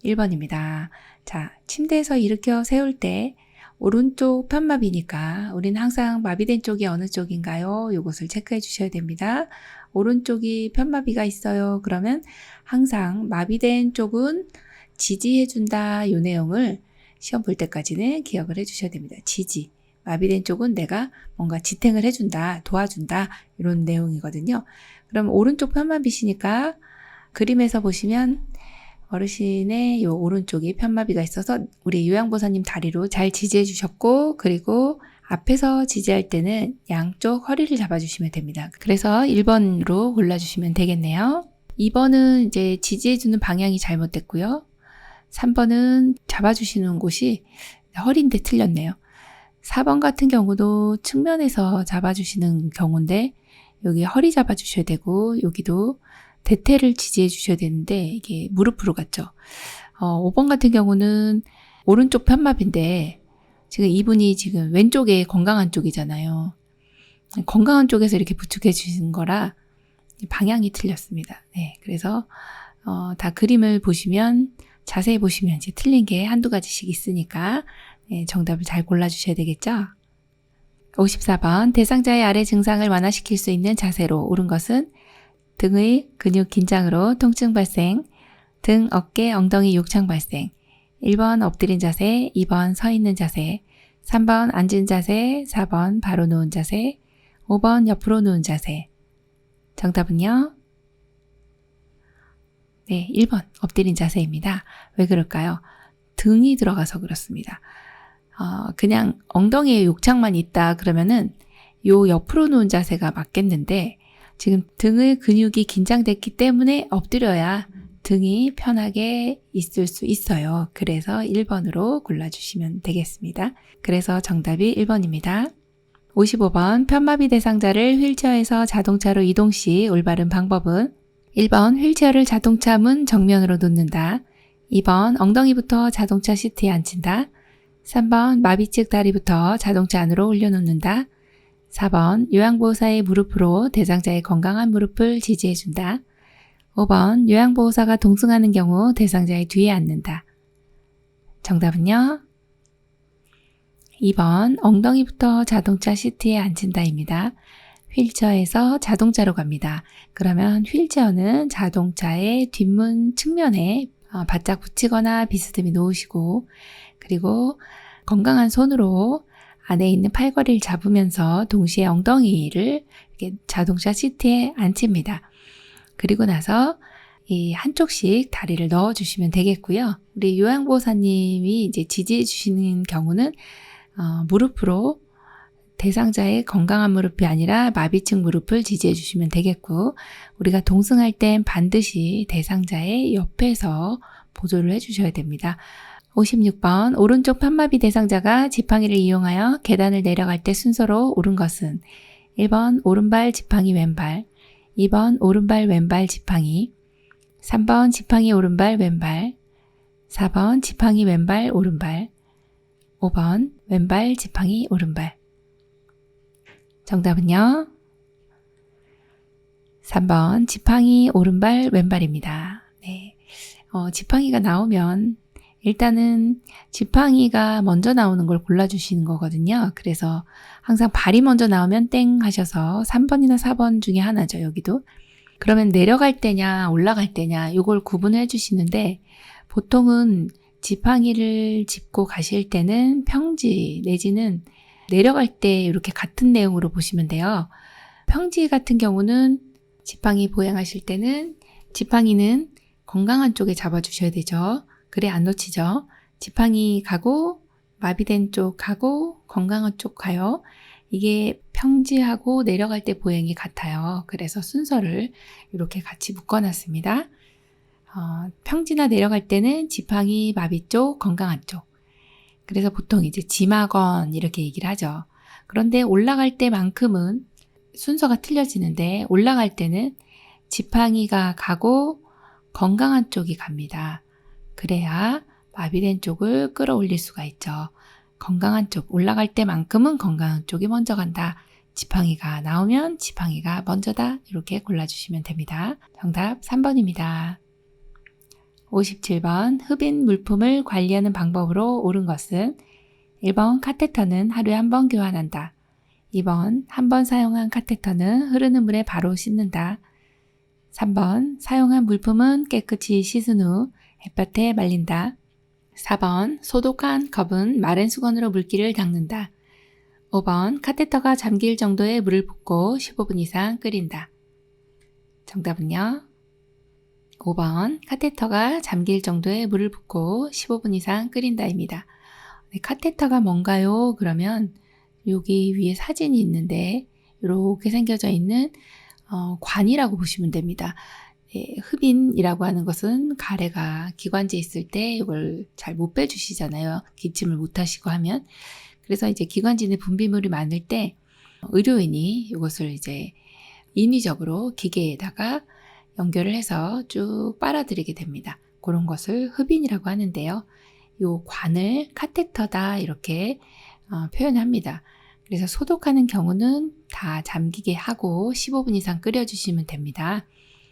1번입니다. 자, 침대에서 일으켜 세울 때 오른쪽 편마비니까 우리는 항상 마비된 쪽이 어느 쪽인가요? 이것을 체크해 주셔야 됩니다. 오른쪽이 편마비가 있어요. 그러면 항상 마비된 쪽은 지지해준다 이 내용을 시험 볼 때까지는 기억을 해주셔야 됩니다. 지지, 마비된 쪽은 내가 뭔가 지탱을 해준다, 도와준다 이런 내용이거든요. 그럼 오른쪽 편마비시니까 그림에서 보시면 어르신의 요 오른쪽이 편마비가 있어서 우리 요양보사님 다리로 잘 지지해 주셨고 그리고 앞에서 지지할 때는 양쪽 허리를 잡아주시면 됩니다. 그래서 1번으로 골라주시면 되겠네요. 2번은 이제 지지해주는 방향이 잘못됐고요. 3번은 잡아주시는 곳이 허리인데 틀렸네요. 4번 같은 경우도 측면에서 잡아주시는 경우인데 여기 허리 잡아주셔야 되고 여기도 대퇴를 지지해 주셔야 되는데 이게 무릎으로 갔죠. 5번 같은 경우는 오른쪽 편마비인데 지금 이분이 지금 왼쪽에 건강한 쪽이잖아요. 건강한 쪽에서 이렇게 부축해 주신 거라 방향이 틀렸습니다. 네, 그래서 다 그림을 보시면 자세히 보시면 이제 틀린 게 한두 가지씩 있으니까 네, 정답을 잘 골라주셔야 되겠죠. 54번 대상자의 아래 증상을 완화시킬 수 있는 자세로 옳은 것은 등의 근육 긴장으로 통증 발생, 등, 어깨, 엉덩이 욕창 발생. 1번 엎드린 자세, 2번 서 있는 자세, 3번 앉은 자세, 4번 바로 누운 자세, 5번 옆으로 누운 자세. 정답은요? 네, 1번 엎드린 자세입니다. 왜 그럴까요? 등이 들어가서 그렇습니다. 그냥 엉덩이에 욕창만 있다 그러면은 요 옆으로 누운 자세가 맞겠는데 지금 등의 근육이 긴장됐기 때문에 엎드려야 등이 편하게 있을 수 있어요. 그래서 1번으로 골라주시면 되겠습니다. 그래서 정답이 1번입니다. 55번 편마비 대상자를 휠체어에서 자동차로 이동 시 올바른 방법은 1번 휠체어를 자동차 문 정면으로 놓는다. 2번 엉덩이부터 자동차 시트에 앉힌다. 3번 마비측 다리부터 자동차 안으로 올려놓는다. 4번 요양보호사의 무릎으로 대상자의 건강한 무릎을 지지해준다. 5번 요양보호사가 동승하는 경우 대상자의 뒤에 앉는다. 정답은요? 2번 엉덩이부터 자동차 시트에 앉힌다입니다. 휠체어에서 자동차로 갑니다. 그러면 휠체어는 자동차의 뒷문 측면에 바짝 붙이거나 비스듬히 놓으시고 그리고 건강한 손으로 안에 있는 팔걸이를 잡으면서 동시에 엉덩이를 이렇게 자동차 시트에 앉힙니다. 그리고 나서 이 한쪽씩 다리를 넣어주시면 되겠고요. 우리 요양보호사님이 이제 지지해 주시는 경우는 무릎으로 대상자의 건강한 무릎이 아니라 마비층 무릎을 지지해 주시면 되겠고 우리가 동승할 땐 반드시 대상자의 옆에서 보조를 해주셔야 됩니다. 56번 오른쪽 편마비 대상자가 지팡이를 이용하여 계단을 내려갈 때 순서로 옳은 것은 1번 오른발 지팡이 왼발 2번 오른발 왼발 지팡이 3번 지팡이 오른발 왼발 4번 지팡이 왼발 오른발 5번 왼발 지팡이 오른발 정답은요? 3번 지팡이 오른발 왼발입니다. 네. 지팡이가 나오면 일단은 지팡이가 먼저 나오는 걸 골라주시는 거거든요. 그래서 항상 발이 먼저 나오면 땡 하셔서 3번이나 4번 중에 하나죠. 여기도. 그러면 내려갈 때냐 올라갈 때냐 이걸 구분해 주시는데 보통은 지팡이를 짚고 가실 때는 평지 내지는 내려갈 때 이렇게 같은 내용으로 보시면 돼요. 평지 같은 경우는 지팡이 보행하실 때는 지팡이는 건강한 쪽에 잡아주셔야 되죠. 그래 안 놓치죠. 지팡이 가고 마비된 쪽 가고 건강한 쪽 가요. 이게 평지하고 내려갈 때 보행이 같아요. 그래서 순서를 이렇게 같이 묶어놨습니다. 평지나 내려갈 때는 지팡이 마비 쪽, 건강한 쪽. 그래서 보통 이제 지마건 이렇게 얘기를 하죠. 그런데 올라갈 때만큼은 순서가 틀려지는데 올라갈 때는 지팡이가 가고 건강한 쪽이 갑니다. 그래야 마비된 쪽을 끌어올릴 수가 있죠. 건강한 쪽, 올라갈 때만큼은 건강한 쪽이 먼저 간다. 지팡이가 나오면 지팡이가 먼저다. 이렇게 골라주시면 됩니다. 정답 3번입니다. 57번 흡인 물품을 관리하는 방법으로 옳은 것은 1번 카테터는 하루에 한 번 교환한다. 2번 한 번 사용한 카테터는 흐르는 물에 바로 씻는다. 3번 사용한 물품은 깨끗이 씻은 후 햇볕에 말린다. 4번 소독한 컵은 마른 수건으로 물기를 닦는다. 5번 카테터가 잠길 정도의 물을 붓고 15분 이상 끓인다. 정답은요? 5번 카테터가 잠길 정도의 물을 붓고 15분 이상 끓인다입니다. 네, 카테터가 뭔가요? 그러면 여기 위에 사진이 있는데 이렇게 생겨져 있는 관이라고 보시면 됩니다. 네, 흡인이라고 하는 것은 가래가 기관지에 있을 때 이걸 잘 못 빼주시잖아요. 기침을 못 하시고 하면. 그래서 이제 기관지에 분비물이 많을 때 의료인이 이것을 이제 인위적으로 기계에다가 연결을 해서 쭉 빨아들이게 됩니다. 그런 것을 흡인이라고 하는데요. 이 관을 카테터다 이렇게 표현합니다. 그래서 소독하는 경우는 다 잠기게 하고 15분 이상 끓여주시면 됩니다.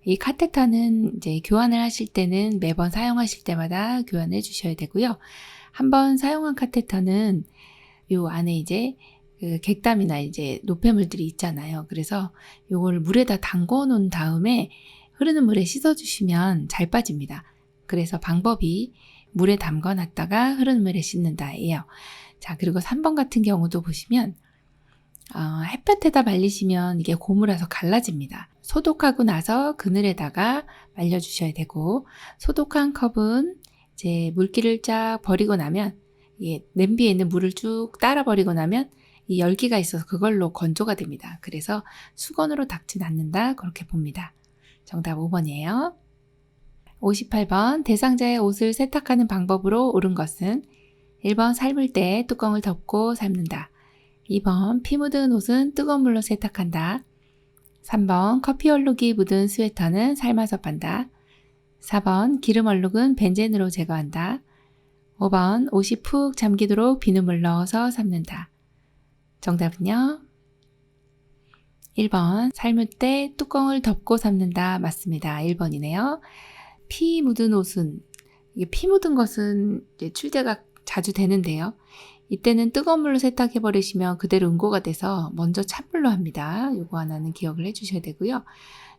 이 카테터는 이제 교환을 하실 때는 매번 사용하실 때마다 교환해 주셔야 되고요. 한번 사용한 카테터는 이 안에 이제 그 객담이나 이제 노폐물들이 있잖아요. 그래서 이걸 물에다 담궈 놓은 다음에 흐르는 물에 씻어주시면 잘 빠집니다. 그래서 방법이 물에 담궈 놨다가 흐르는 물에 씻는다예요. 자, 그리고 3번 같은 경우도 보시면 햇볕에다 말리시면 이게 고무라서 갈라집니다. 소독하고 나서 그늘에다가 말려주셔야 되고 소독한 컵은 이제 물기를 쫙 버리고 나면 냄비에 있는 물을 쭉 따라 버리고 나면 이 열기가 있어서 그걸로 건조가 됩니다. 그래서 수건으로 닦진 않는다 그렇게 봅니다. 정답 5번이에요. 58번 대상자의 옷을 세탁하는 방법으로 옳은 것은 1번 삶을 때 뚜껑을 덮고 삶는다. 2번 피 묻은 옷은 뜨거운 물로 세탁한다. 3번 커피 얼룩이 묻은 스웨터는 삶아서 빤다. 4번 기름 얼룩은 벤젠으로 제거한다. 5번 옷이 푹 잠기도록 비눗물 넣어서 삶는다. 정답은요? 1번 삶을 때 뚜껑을 덮고 삶는다. 맞습니다. 1번이네요. 피 묻은 옷은, 이게 피 묻은 것은 이제 출제가 자주 되는데요. 이때는 뜨거운 물로 세탁해 버리시면 그대로 응고가 돼서 먼저 찬물로 합니다. 이거 하나는 기억을 해주셔야 되고요.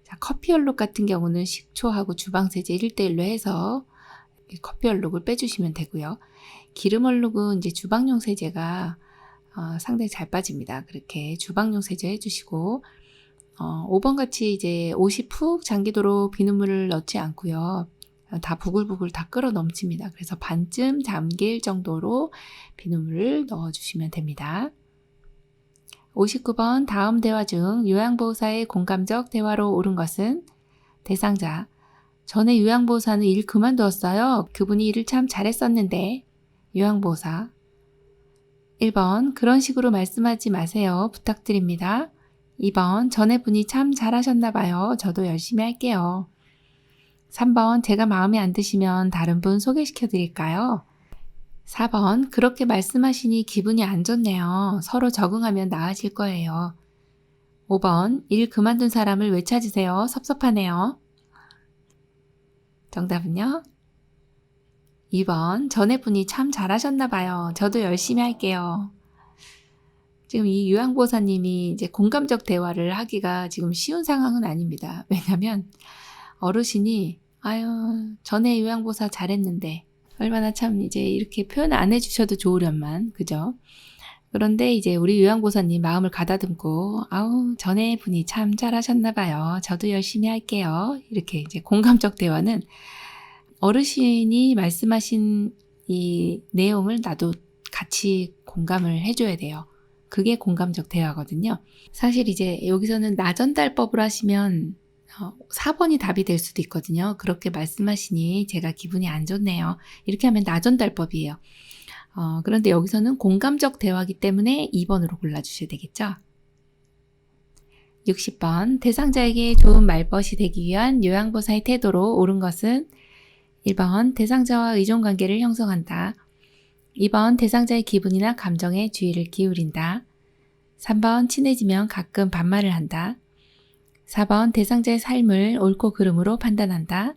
자, 커피 얼룩 같은 경우는 식초하고 주방세제 1대1로 해서 커피 얼룩을 빼주시면 되고요. 기름 얼룩은 이제 주방용 세제가 상당히 잘 빠집니다. 그렇게 주방용 세제 해주시고 5번 같이 이제 옷이 푹 잠기도록 비눗물을 넣지 않고요. 다 부글부글 다 끓어 넘칩니다. 그래서 반쯤 잠길 정도로 비눗물을 넣어주시면 됩니다. 59번 다음 대화 중 요양보호사의 공감적 대화로 옳은 것은 대상자 전에 요양보호사는 일 그만두었어요. 그분이 일을 참 잘했었는데. 요양보호사 1번 그런 식으로 말씀하지 마세요. 부탁드립니다. 2번 전에 분이 참 잘하셨나 봐요. 저도 열심히 할게요. 3번 제가 마음에 안 드시면 다른 분 소개시켜 드릴까요? 4번 그렇게 말씀하시니 기분이 안 좋네요. 서로 적응하면 나아질 거예요. 5번 일 그만둔 사람을 왜 찾으세요? 섭섭하네요. 정답은요? 2번 전에 분이 참 잘하셨나 봐요. 저도 열심히 할게요. 지금 이 요양보호사님이 이제 공감적 대화를 하기가 지금 쉬운 상황은 아닙니다. 왜냐면 어르신이 아유 전에 요양보호사 잘했는데 얼마나 참 이제 이렇게 표현 안 해주셔도 좋으련만 그죠? 그런데 이제 우리 요양보호사님 마음을 가다듬고 아우 전에 분이 참 잘하셨나 봐요. 저도 열심히 할게요. 이렇게 이제 공감적 대화는 어르신이 말씀하신 이 내용을 나도 같이 공감을 해줘야 돼요. 그게 공감적 대화거든요. 사실 이제 여기서는 나전달법을 하시면 4번이 답이 될 수도 있거든요. 그렇게 말씀하시니 제가 기분이 안 좋네요. 이렇게 하면 나전달법이에요. 그런데 여기서는 공감적 대화이기 때문에 2번으로 골라주셔야 되겠죠. 60번 대상자에게 좋은 말벗이 되기 위한 요양보호사의 태도로 옳은 것은 1번 대상자와 의존관계를 형성한다. 2번 대상자의 기분이나 감정에 주의를 기울인다. 3번 친해지면 가끔 반말을 한다. 4번 대상자의 삶을 옳고 그름으로 판단한다.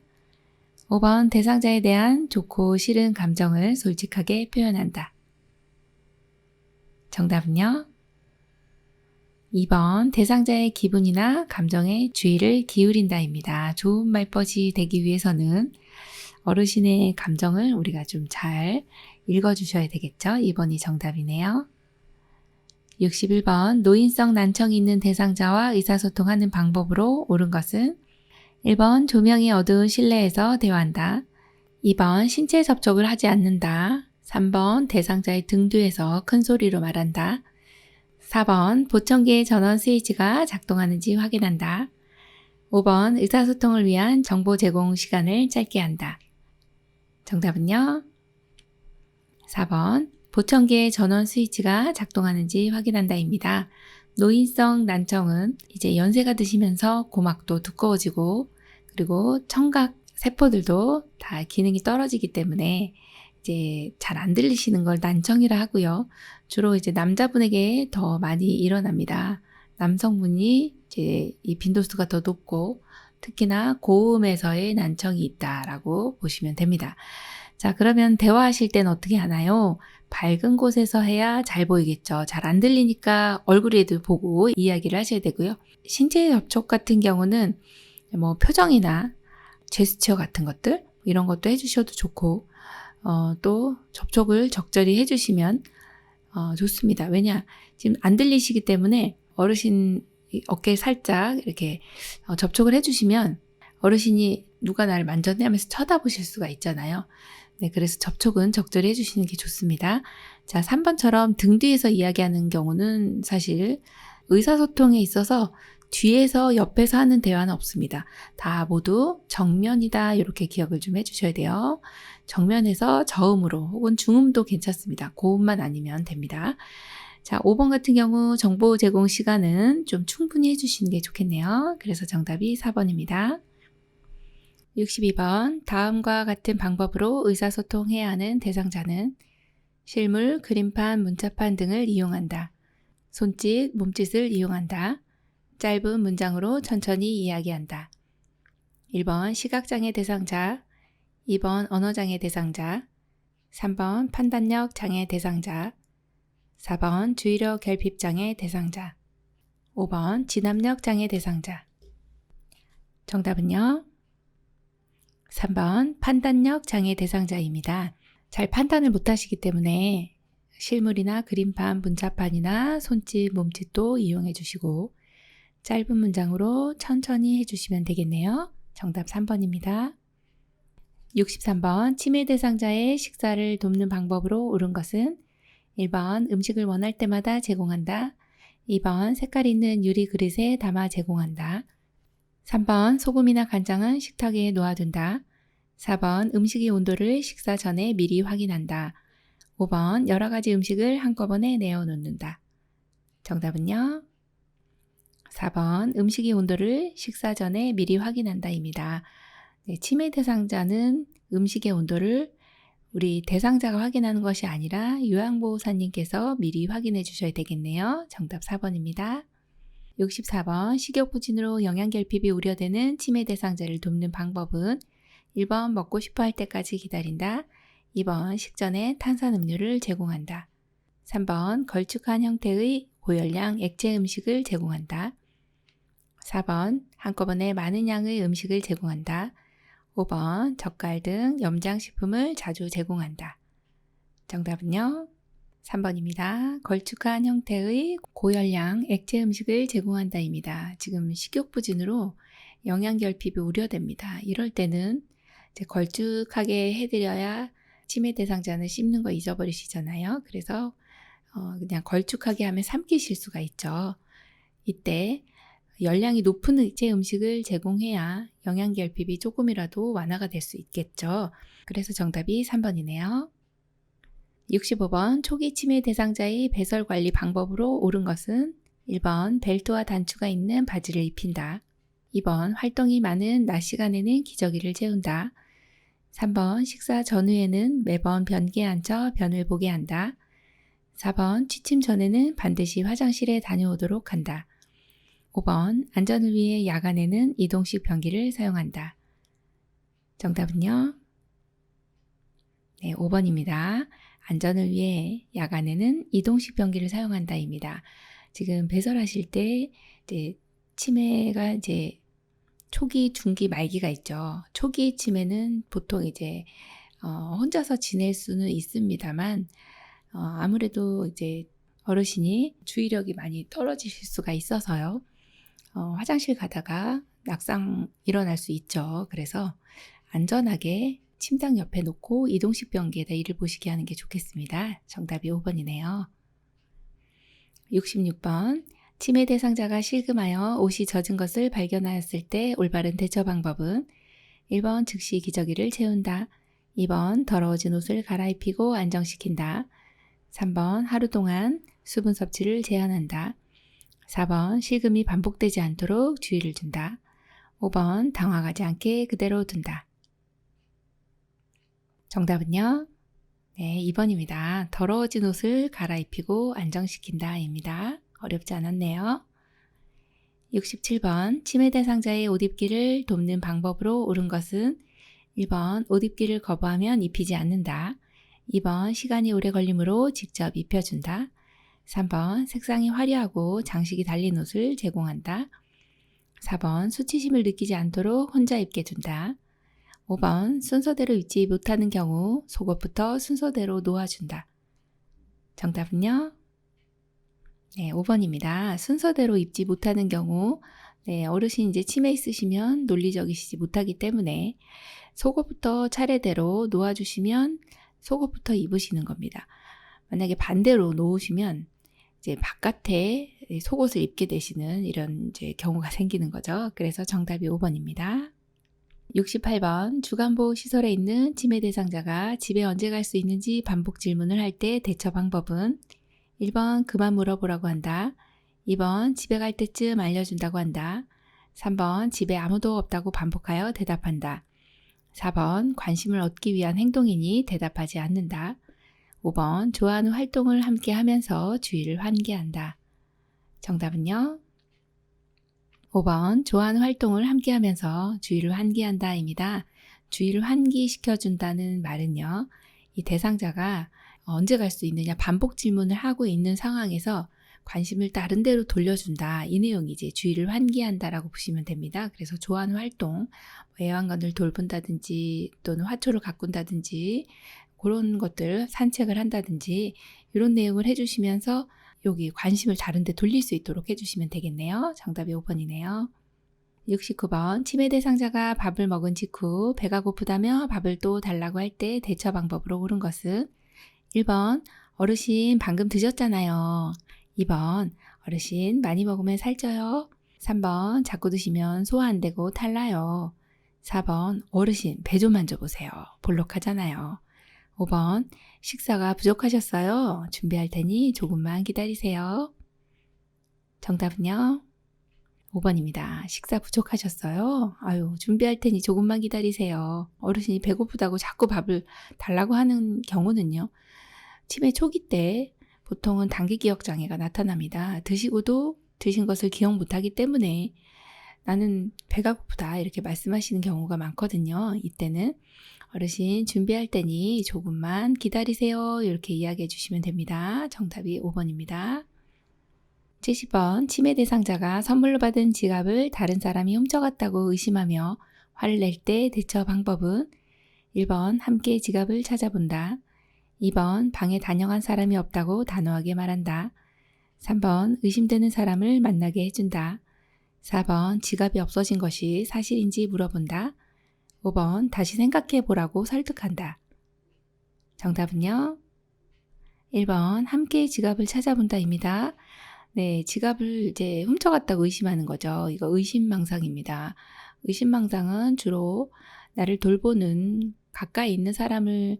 5번 대상자에 대한 좋고 싫은 감정을 솔직하게 표현한다. 정답은요? 2번 대상자의 기분이나 감정에 주의를 기울인다입니다. 좋은 말벗이 되기 위해서는 어르신의 감정을 우리가 좀 잘 읽어주셔야 되겠죠? 2번이 정답이네요. 61번 노인성 난청이 있는 대상자와 의사소통하는 방법으로 옳은 것은 1번 조명이 어두운 실내에서 대화한다. 2번 신체 접촉을 하지 않는다. 3번 대상자의 등 뒤에서 큰 소리로 말한다. 4번 보청기의 전원 스위치가 작동하는지 확인한다. 5번 의사소통을 위한 정보 제공 시간을 짧게 한다. 정답은요? 4번 보청기의 전원 스위치가 작동하는지 확인한다입니다. 노인성 난청은 이제 연세가 드시면서 고막도 두꺼워지고 그리고 청각 세포들도 다 기능이 떨어지기 때문에 이제 잘 안 들리시는 걸 난청이라 하고요. 주로 이제 남자분에게 더 많이 일어납니다. 남성분이 이제 이 빈도수가 더 높고 특히나 고음에서의 난청이 있다라고 보시면 됩니다. 자, 그러면 대화하실 땐 어떻게 하나요? 밝은 곳에서 해야 잘 보이겠죠. 잘 안 들리니까 얼굴에도 보고 이야기를 하셔야 되고요. 신체 접촉 같은 경우는 뭐 표정이나 제스처 같은 것들 이런 것도 해주셔도 좋고 또 접촉을 적절히 해주시면 좋습니다. 왜냐? 지금 안 들리시기 때문에 어르신 어깨에 살짝 이렇게 접촉을 해주시면 어르신이 누가 나를 만졌네 하면서 쳐다보실 수가 있잖아요. 네, 그래서 접촉은 적절히 해주시는 게 좋습니다. 자, 3번처럼 등 뒤에서 이야기하는 경우는 사실 의사소통에 있어서 뒤에서 옆에서 하는 대화는 없습니다. 다 모두 정면이다 이렇게 기억을 좀 해주셔야 돼요. 정면에서 저음으로 혹은 중음도 괜찮습니다. 고음만 아니면 됩니다. 자, 5번 같은 경우 정보 제공 시간은 좀 충분히 해주시는 게 좋겠네요. 그래서 정답이 4번입니다. 62번 다음과 같은 방법으로 의사소통해야 하는 대상자는 실물, 그림판, 문자판 등을 이용한다. 손짓, 몸짓을 이용한다. 짧은 문장으로 천천히 이야기한다. 1번 시각장애 대상자, 2번 언어장애 대상자, 3번 판단력 장애 대상자, 4번 주의력 결핍장애 대상자, 5번 진압력 장애 대상자. 정답은요? 3번 판단력 장애 대상자입니다. 잘 판단을 못하시기 때문에 실물이나 그림판, 문자판이나 손짓, 몸짓도 이용해 주시고 짧은 문장으로 천천히 해주시면 되겠네요. 정답 3번입니다. 63번 치매 대상자의 식사를 돕는 방법으로 옳은 것은 1번 음식을 원할 때마다 제공한다. 2번 색깔 있는 유리 그릇에 담아 제공한다. 3번 소금이나 간장은 식탁에 놓아둔다. 4번 음식의 온도를 식사 전에 미리 확인한다. 5번 여러 가지 음식을 한꺼번에 내어놓는다. 정답은요? 4번 음식의 온도를 식사 전에 미리 확인한다입니다. 네, 치매 대상자는 음식의 온도를 우리 대상자가 확인하는 것이 아니라 요양보호사님께서 미리 확인해 주셔야 되겠네요. 정답 4번입니다. 64번 식욕부진으로 영양결핍이 우려되는 치매 대상자를 돕는 방법은 1번 먹고 싶어 할 때까지 기다린다. 2번 식전에 탄산음료를 제공한다. 3번 걸쭉한 형태의 고열량 액체 음식을 제공한다. 4번 한꺼번에 많은 양의 음식을 제공한다. 5번 젓갈 등 염장식품을 자주 제공한다. 정답은요? 3번입니다. 걸쭉한 형태의 고열량 액체 음식을 제공한다입니다. 지금 식욕부진으로 영양결핍이 우려됩니다. 이럴 때는 이제 걸쭉하게 해드려야 치매 대상자는 씹는 거 잊어버리시잖아요. 그래서 그냥 걸쭉하게 하면 삼키실 수가 있죠. 이때 열량이 높은 액체 음식을 제공해야 영양결핍이 조금이라도 완화가 될 수 있겠죠. 그래서 정답이 3번이네요. 65번 초기 치매 대상자의 배설 관리 방법으로 옳은 것은 1번 벨트와 단추가 있는 바지를 입힌다. 2번 활동이 많은 낮 시간에는 기저귀를 채운다. 3번 식사 전후에는 매번 변기에 앉아 변을 보게 한다. 4번 취침 전에는 반드시 화장실에 다녀오도록 한다. 5번 안전을 위해 야간에는 이동식 변기를 사용한다. 정답은요? 네, 5번입니다. 안전을 위해 야간에는 이동식 변기를 사용한다입니다. 지금 배설하실 때 이제 치매가 이제 초기, 중기, 말기가 있죠. 초기 치매는 보통 이제 혼자서 지낼 수는 있습니다만 아무래도 이제 어르신이 주의력이 많이 떨어지실 수가 있어서요. 화장실 가다가 낙상 일어날 수 있죠. 그래서 안전하게 침당 옆에 놓고 이동식 변기에다 이를 보시게 하는 게 좋겠습니다. 정답이 5번이네요. 66번 치매 대상자가 실금하여 옷이 젖은 것을 발견하였을 때 올바른 대처 방법은 1번 즉시 기저귀를 채운다. 2번 더러워진 옷을 갈아입히고 안정시킨다. 3번 하루 동안 수분 섭취를 제한한다. 4번 실금이 반복되지 않도록 주의를 준다. 5번 당황하지 않게 그대로 둔다. 정답은요? 네, 2번입니다. 더러워진 옷을 갈아입히고 안정시킨다 입니다. 어렵지 않았네요. 67번 치매 대상자의 옷 입기를 돕는 방법으로 옳은 것은 1번 옷 입기를 거부하면 입히지 않는다. 2번 시간이 오래 걸리므로 직접 입혀준다. 3번 색상이 화려하고 장식이 달린 옷을 제공한다. 4번 수치심을 느끼지 않도록 혼자 입게 둔다. 5번 순서대로 입지 못하는 경우 속옷부터 순서대로 놓아준다. 정답은요? 네, 5번입니다. 순서대로 입지 못하는 경우 어르신 이제 치매 있으시면 논리적이시지 못하기 때문에 속옷부터 차례대로 놓아주시면 속옷부터 입으시는 겁니다. 만약에 반대로 놓으시면 이제 바깥에 속옷을 입게 되시는 이런 이제 경우가 생기는 거죠. 그래서 정답이 5번입니다. 68번 주간보호 시설에 있는 치매 대상자가 집에 언제 갈 수 있는지 반복 질문을 할 때 대처 방법은 1번 그만 물어보라고 한다. 2번 집에 갈 때쯤 알려준다고 한다. 3번 집에 아무도 없다고 반복하여 대답한다. 4번 관심을 얻기 위한 행동이니 대답하지 않는다. 5번 좋아하는 활동을 함께 하면서 주의를 환기한다. 정답은요? 5번 좋아하는 활동을 함께 하면서 주의를 환기한다입니다. 주의를 환기시켜준다는 말은요. 이 대상자가 언제 갈 수 있느냐 반복 질문을 하고 있는 상황에서 관심을 다른 데로 돌려준다. 이 내용이 이제 주의를 환기한다라고 보시면 됩니다. 그래서 좋아하는 활동, 애완견을 돌본다든지 또는 화초를 가꾼다든지 그런 것들 산책을 한다든지 이런 내용을 해주시면서 여기 관심을 다른 데 돌릴 수 있도록 해주시면 되겠네요. 정답이 5번이네요. 69번 치매 대상자가 밥을 먹은 직후 배가 고프다며 밥을 또 달라고 할 때 대처 방법으로 옳은 것은 1번 어르신 방금 드셨잖아요. 2번 어르신 많이 먹으면 살쪄요. 3번 자꾸 드시면 소화 안 되고 탈나요. 4번 어르신 배 좀 만져보세요. 볼록하잖아요. 5번 식사가 부족하셨어요. 준비할 테니 조금만 기다리세요. 정답은요? 5번입니다. 식사 부족하셨어요? 아유, 준비할 테니 조금만 기다리세요. 어르신이 배고프다고 자꾸 밥을 달라고 하는 경우는요. 치매 초기 때 보통은 단기 기억 장애가 나타납니다. 드시고도 드신 것을 기억 못하기 때문에 나는 배가 고프다 이렇게 말씀하시는 경우가 많거든요. 이때는 어르신 준비할 테니 조금만 기다리세요. 이렇게 이야기해 주시면 됩니다. 정답이 5번입니다. 70번 치매 대상자가 선물로 받은 지갑을 다른 사람이 훔쳐갔다고 의심하며 화를 낼 때 대처 방법은 1번 함께 지갑을 찾아본다. 2번 방에 다녀간 사람이 없다고 단호하게 말한다. 3번 의심되는 사람을 만나게 해준다. 4번 지갑이 없어진 것이 사실인지 물어본다. 5번 다시 생각해 보라고 설득한다. 정답은요? 1번 함께 지갑을 찾아본다입니다. 네, 지갑을 이제 훔쳐갔다고 의심하는 거죠. 이거 의심망상입니다. 의심망상은 주로 나를 돌보는 가까이 있는 사람을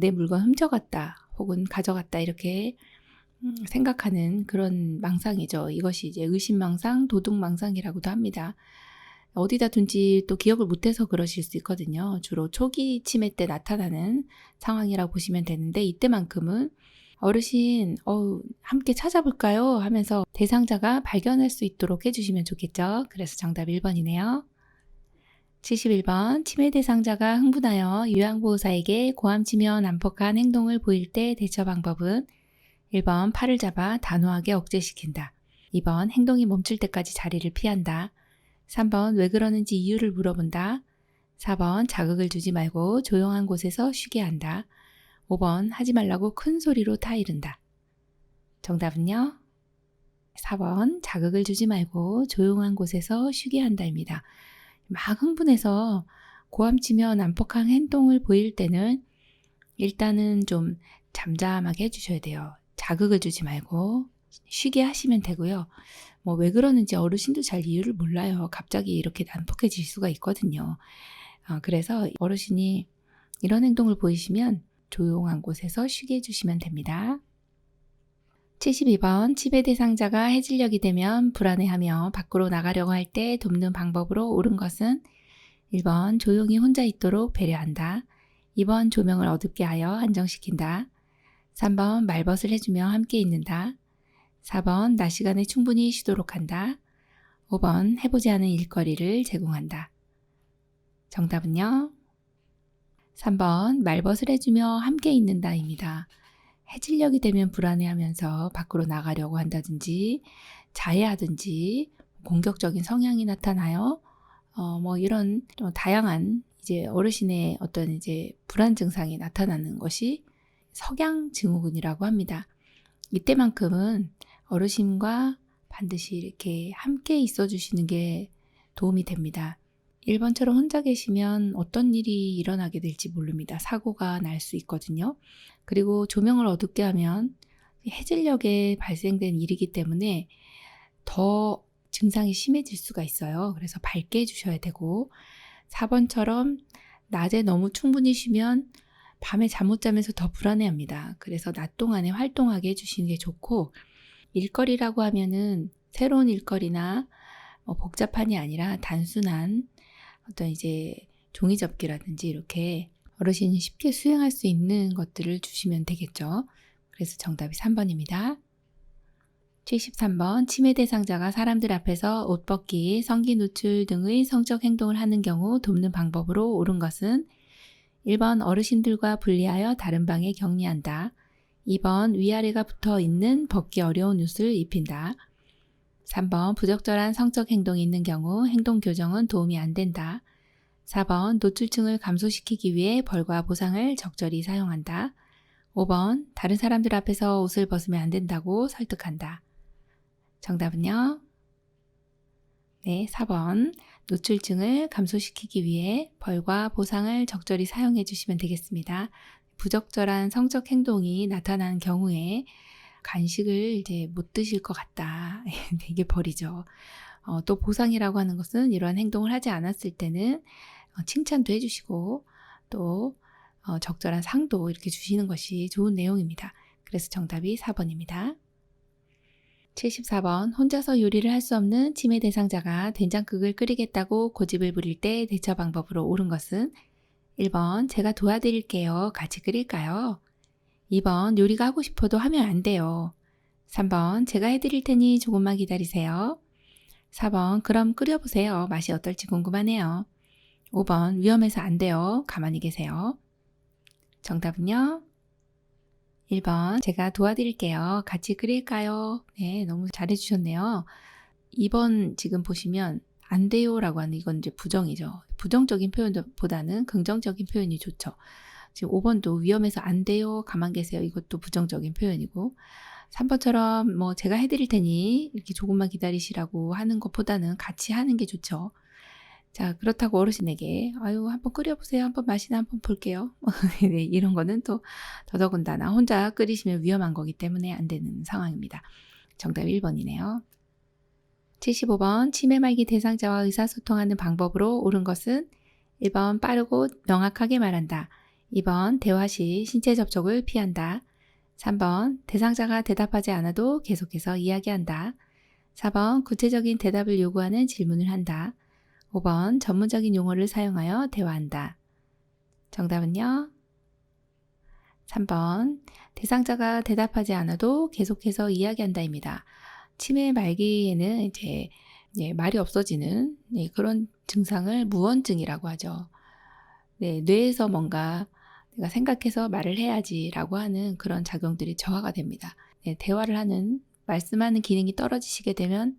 내 물건 훔쳐갔다 혹은 가져갔다 이렇게 생각하는 그런 망상이죠. 이것이 이제 의심망상, 도둑망상이라고도 합니다. 어디다 둔지 또 기억을 못해서 그러실 수 있거든요. 주로 초기 치매 때 나타나는 상황이라고 보시면 되는데 이때만큼은 어르신 함께 찾아볼까요? 하면서 대상자가 발견할 수 있도록 해주시면 좋겠죠. 그래서 정답 1번이네요. 71번 치매 대상자가 흥분하여 요양보호사에게 고함치며 난폭한 행동을 보일 때 대처 방법은 1번 팔을 잡아 단호하게 억제시킨다. 2번 행동이 멈출 때까지 자리를 피한다. 3번 왜 그러는지 이유를 물어본다. 4번 자극을 주지 말고 조용한 곳에서 쉬게 한다. 5번 하지 말라고 큰 소리로 타이른다. 정답은요? 4번 자극을 주지 말고 조용한 곳에서 쉬게 한다입니다. 막 흥분해서 고함치며 난폭한 행동을 보일 때는 일단은 좀 잠잠하게 해주셔야 돼요. 자극을 주지 말고 쉬게 하시면 되고요. 뭐 왜 그러는지 어르신도 잘 이유를 몰라요. 갑자기 이렇게 난폭해질 수가 있거든요. 그래서 어르신이 이런 행동을 보이시면 조용한 곳에서 쉬게 해주시면 됩니다. 72번 치매 대상자가 해질녘이 되면 불안해하며 밖으로 나가려고 할 때 돕는 방법으로 옳은 것은 1번 조용히 혼자 있도록 배려한다. 2번 조명을 어둡게 하여 안정시킨다. 3번 말벗을 해주며 함께 있는다. 4번 낮 시간에 충분히 쉬도록 한다. 5번 해보지 않은 일거리를 제공한다. 정답은요? 3번 말벗을 해주며 함께 있는다입니다. 해질녘이 되면 불안해하면서 밖으로 나가려고 한다든지 자해하든지 공격적인 성향이 나타나요. 뭐 이런 좀 다양한 이제 어르신의 어떤 이제 불안 증상이 나타나는 것이 석양 증후군이라고 합니다. 이때만큼은 어르신과 반드시 이렇게 함께 있어 주시는 게 도움이 됩니다. 1번처럼 혼자 계시면 어떤 일이 일어나게 될지 모릅니다. 사고가 날 수 있거든요. 그리고 조명을 어둡게 하면 해질녘에 발생된 일이기 때문에 더 증상이 심해질 수가 있어요. 그래서 밝게 해주셔야 되고 4번처럼 낮에 너무 충분히 쉬면 밤에 잠 못 자면서 더 불안해합니다. 그래서 낮 동안에 활동하게 해주시는 게 좋고 일거리라고 하면은 새로운 일거리나 복잡한이 아니라 단순한 어떤 이제 종이접기라든지 이렇게 어르신이 쉽게 수행할 수 있는 것들을 주시면 되겠죠. 그래서 정답이 3번입니다. 73번 치매 대상자가 사람들 앞에서 옷 벗기, 성기 노출 등의 성적 행동을 하는 경우 돕는 방법으로 옳은 것은 1번 어르신들과 분리하여 다른 방에 격리한다. 2번 위아래가 붙어 있는 벗기 어려운 옷을 입힌다. 3번 부적절한 성적 행동이 있는 경우 행동 교정은 도움이 안 된다. 4번 노출증을 감소시키기 위해 벌과 보상을 적절히 사용한다. 5번 다른 사람들 앞에서 옷을 벗으면 안 된다고 설득한다. 정답은요? 네, 4번 노출증을 감소시키기 위해 벌과 보상을 적절히 사용해 주시면 되겠습니다. 부적절한 성적 행동이 나타나는 경우에 간식을 이제 못 드실 것 같다. 이게 벌이죠. 또 보상이라고 하는 것은 이러한 행동을 하지 않았을 때는 칭찬도 해주시고 또 적절한 상도 이렇게 주시는 것이 좋은 내용입니다. 그래서 정답이 4번입니다. 74번 혼자서 요리를 할 수 없는 치매 대상자가 된장국을 끓이겠다고 고집을 부릴 때 대처 방법으로 옳은 것은 1번 제가 도와드릴게요. 같이 끓일까요? 2번 요리가 하고 싶어도 하면 안 돼요. 3번 제가 해드릴 테니 조금만 기다리세요. 4번 그럼 끓여보세요. 맛이 어떨지 궁금하네요. 5번 위험해서 안 돼요. 가만히 계세요. 정답은요? 1번 제가 도와드릴게요. 같이 끓일까요? 네, 너무 잘해주셨네요. 2번 지금 보시면 안 돼요 라고 하는 이건 이제 부정이죠. 부정적인 표현보다는 긍정적인 표현이 좋죠. 지금 5번도 위험해서 안 돼요. 가만 계세요. 이것도 부정적인 표현이고 3번처럼 뭐 제가 해드릴 테니 이렇게 조금만 기다리시라고 하는 것보다는 같이 하는 게 좋죠. 자, 그렇다고 어르신에게 아유 한번 끓여보세요. 한번 맛이나 한번 볼게요. 네, 이런 거는 또 더더군다나 혼자 끓이시면 위험한 거기 때문에 안 되는 상황입니다. 정답 1번이네요. 75번 치매 말기 대상자와 의사소통하는 방법으로 옳은 것은 1번 빠르고 명확하게 말한다. 2번 대화 시 신체 접촉을 피한다. 3번 대상자가 대답하지 않아도 계속해서 이야기한다. 4번 구체적인 대답을 요구하는 질문을 한다. 5번 전문적인 용어를 사용하여 대화한다. 정답은요? 3번 대상자가 대답하지 않아도 계속해서 이야기한다입니다. 치매 말기에는 이제 말이 없어지는 그런 증상을 무언증이라고 하죠. 뇌에서 뭔가 내가 생각해서 말을 해야지라고 하는 그런 작용들이 저하가 됩니다. 대화를 하는, 말씀하는 기능이 떨어지시게 되면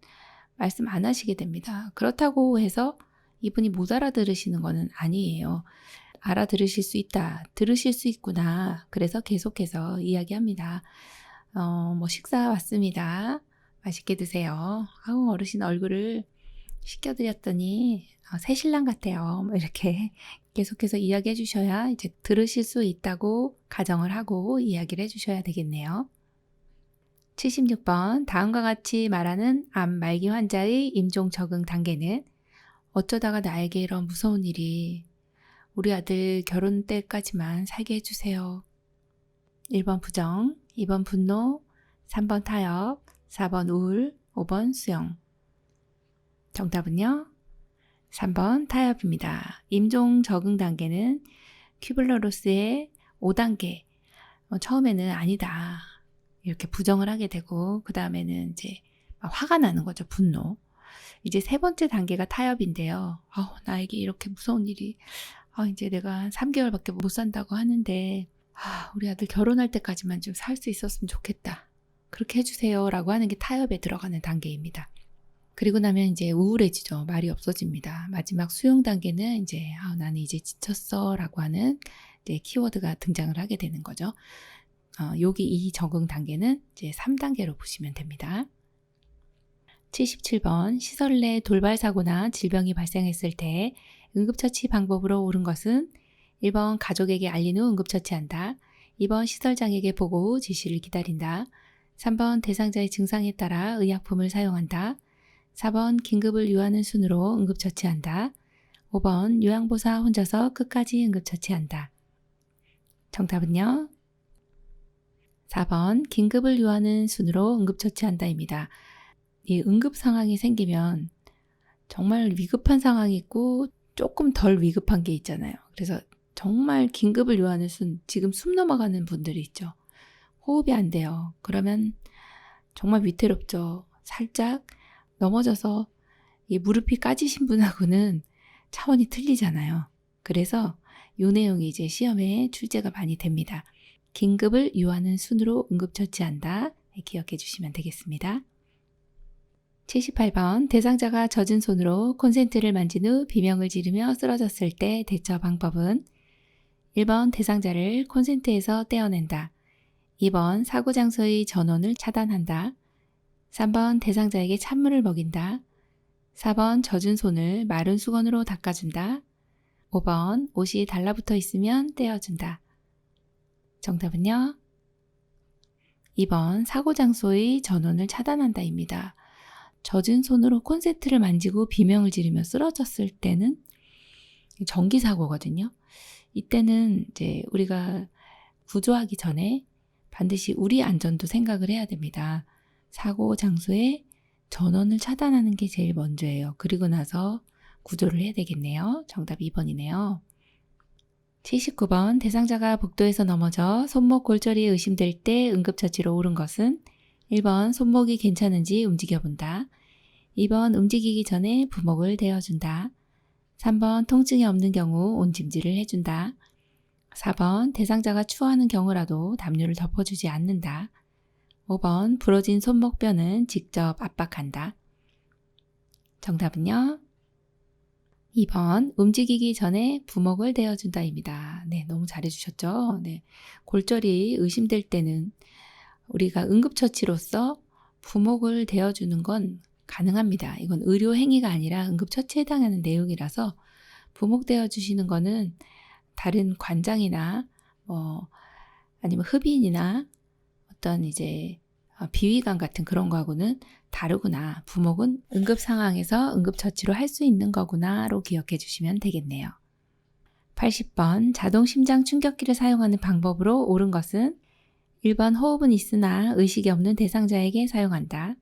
말씀 안 하시게 됩니다. 그렇다고 해서 이분이 못 알아들으시는 것은 아니에요. 알아들으실 수 있다. 들으실 수 있구나. 그래서 계속해서 이야기합니다. 뭐 식사 왔습니다. 맛있게 드세요. 아우 어르신 얼굴을 씻겨드렸더니 새신랑 같아요. 뭐 이렇게 계속해서 이야기해 주셔야 이제 들으실 수 있다고 가정을 하고 이야기를 해주셔야 되겠네요. 76번 다음과 같이 말하는 암 말기 환자의 임종 적응 단계는 어쩌다가 나에게 이런 무서운 일이 우리 아들 결혼 때까지만 살게 해주세요. 1번 부정, 2번 분노, 3번 타협, 4번 우울, 5번 수용. 정답은요? 3번 타협입니다. 임종 적응 단계는 큐블러로스의 5단계. 처음에는 아니다. 이렇게 부정을 하게 되고 그 다음에는 이제 화가 나는 거죠. 분노. 이제 세 번째 단계가 타협인데요. 나에게 이렇게 무서운 일이 이제 내가 3개월밖에 못 산다고 하는데 우리 아들 결혼할 때까지만 좀 살 수 있었으면 좋겠다. 그렇게 해주세요 라고 하는 게 타협에 들어가는 단계입니다. 그리고 나면 이제 우울해지죠. 말이 없어집니다. 마지막 수용 단계는 이제 나는 이제 지쳤어 라고 하는 이제 키워드가 등장을 하게 되는 거죠. 여기 이 적응 단계는 이제 3단계로 보시면 됩니다. 77번 시설 내 돌발 사고나 질병이 발생했을 때 응급처치 방법으로 옳은 것은 1번 가족에게 알린 후 응급처치한다. 2번 시설장에게 보고 후 지시를 기다린다. 3번 대상자의 증상에 따라 의약품을 사용한다. 4번 긴급을 요하는 순으로 응급처치한다. 5번 요양보사 혼자서 끝까지 응급처치한다. 정답은요? 4번 긴급을 요하는 순으로 응급처치한다입니다. 이 응급 상황이 생기면 정말 위급한 상황이 있고 조금 덜 위급한 게 있잖아요. 그래서 정말 긴급을 요하는 순, 지금 숨 넘어가는 분들이 있죠. 호흡이 안 돼요. 그러면 정말 위태롭죠. 살짝 넘어져서 이 무릎이 까지신 분하고는 차원이 틀리잖아요. 그래서 이 내용이 이제 시험에 출제가 많이 됩니다. 긴급을 요하는 순으로 응급처치한다. 기억해 주시면 되겠습니다. 78번 대상자가 젖은 손으로 콘센트를 만진 후 비명을 지르며 쓰러졌을 때 대처 방법은 1번 대상자를 콘센트에서 떼어낸다. 2번 사고 장소의 전원을 차단한다. 3번 대상자에게 찬물을 먹인다. 4번 젖은 손을 마른 수건으로 닦아준다. 5번 옷이 달라붙어 있으면 떼어준다. 정답은요? 2번 사고 장소의 전원을 차단한다입니다. 젖은 손으로 콘센트를 만지고 비명을 지르며 쓰러졌을 때는 전기 사고거든요. 이때는 이제 우리가 구조하기 전에 반드시 우리 안전도 생각을 해야 됩니다. 사고 장소에 전원을 차단하는 게 제일 먼저예요. 그리고 나서 구조를 해야 되겠네요. 정답 2번이네요. 79번 대상자가 복도에서 넘어져 손목 골절이 의심될 때 응급처치로 옳은 것은 1번 손목이 괜찮은지 움직여본다. 2번 움직이기 전에 부목을 대어준다. 3번 통증이 없는 경우 온찜질을 해준다. 4번 대상자가 추워하는 경우라도 담요를 덮어주지 않는다. 5번 부러진 손목뼈는 직접 압박한다. 정답은요? 2번 움직이기 전에 부목을 대어준다입니다. 네, 너무 잘해주셨죠? 네, 골절이 의심될 때는 우리가 응급처치로서 부목을 대어주는 건 가능합니다. 이건 의료 행위가 아니라 응급처치에 해당하는 내용이라서 부목 대어주시는 거는 다른 관장이나 아니면 흡인이나 어떤 이제 비위관 같은 그런 거하고는 다르구나. 부목은 응급 상황에서 응급처치로 할 수 있는 거구나로 기억해 주시면 되겠네요. 80번 자동 심장 충격기를 사용하는 방법으로 옳은 것은 1번 호흡은 있으나 의식이 없는 대상자에게 사용한다.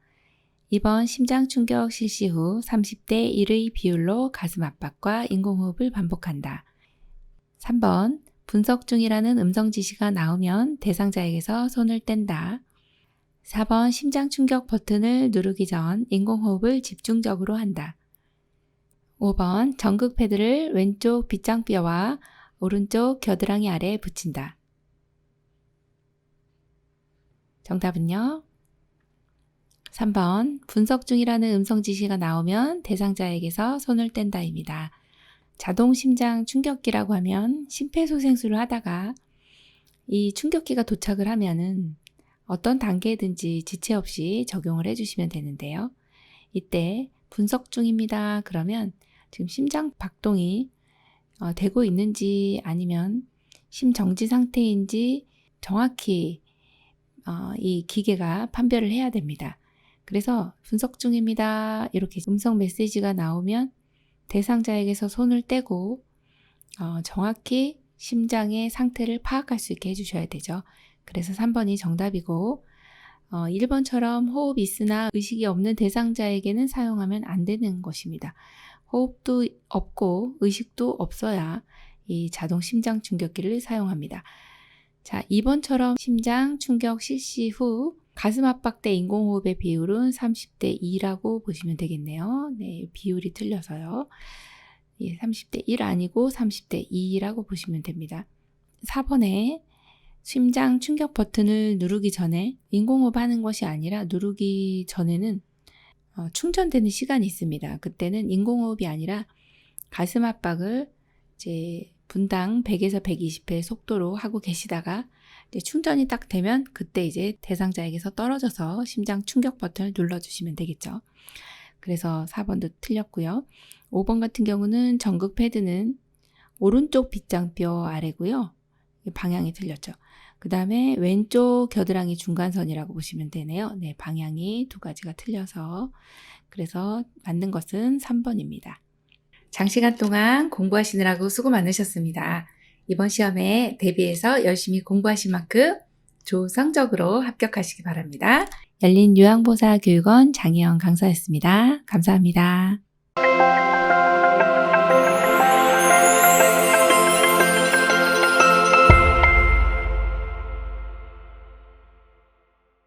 2번 심장 충격 실시 후 30대 1의 비율로 가슴 압박과 인공호흡을 반복한다. 3번 분석 중이라는 음성 지시가 나오면 대상자에게서 손을 뗀다. 4번 심장 충격 버튼을 누르기 전 인공호흡을 집중적으로 한다. 5번 전극 패드를 왼쪽 빗장뼈와 오른쪽 겨드랑이 아래에 붙인다. 정답은요? 3번 분석 중이라는 음성 지시가 나오면 대상자에게서 손을 뗀다입니다. 자동 심장 충격기라고 하면 심폐소생술을 하다가 이 충격기가 도착을 하면은 어떤 단계든지 지체 없이 적용을 해주시면 되는데요. 이때 분석 중입니다. 그러면 지금 심장 박동이 되고 있는지 아니면 심정지 상태인지 정확히 이 기계가 판별을 해야 됩니다. 그래서 분석 중입니다. 이렇게 음성 메시지가 나오면 대상자에게서 손을 떼고 정확히 심장의 상태를 파악할 수 있게 해주셔야 되죠. 그래서 3번이 정답이고 1번처럼 호흡이 있으나 의식이 없는 대상자에게는 사용하면 안 되는 것입니다. 호흡도 없고 의식도 없어야 이 자동 심장 충격기를 사용합니다. 자, 2번처럼 심장 충격 실시 후 가슴 압박 대 인공호흡의 비율은 30대 2라고 보시면 되겠네요. 네, 비율이 틀려서요. 예, 30대 1 아니고 30대 2라고 보시면 됩니다. 4번에 심장 충격 버튼을 누르기 전에 인공호흡 하는 것이 아니라 누르기 전에는 충전되는 시간이 있습니다. 그때는 인공호흡이 아니라 가슴 압박을 이제 분당 100에서 120회 속도로 하고 계시다가 이제 충전이 딱 되면 그때 이제 대상자에게서 떨어져서 심장 충격 버튼을 눌러주시면 되겠죠. 그래서 4번도 틀렸고요. 5번 같은 경우는 전극 패드는 오른쪽 빗장뼈 아래고요. 방향이 틀렸죠. 그 다음에 왼쪽 겨드랑이 중간선이라고 보시면 되네요. 네, 방향이 두 가지가 틀려서. 그래서 맞는 것은 3번입니다. 장시간 동안 공부하시느라고 수고 많으셨습니다. 이번 시험에 대비해서 열심히 공부하신 만큼 좋은 성적으로 합격하시기 바랍니다. 열린 요양보사 교육원 장혜영 강사였습니다. 감사합니다.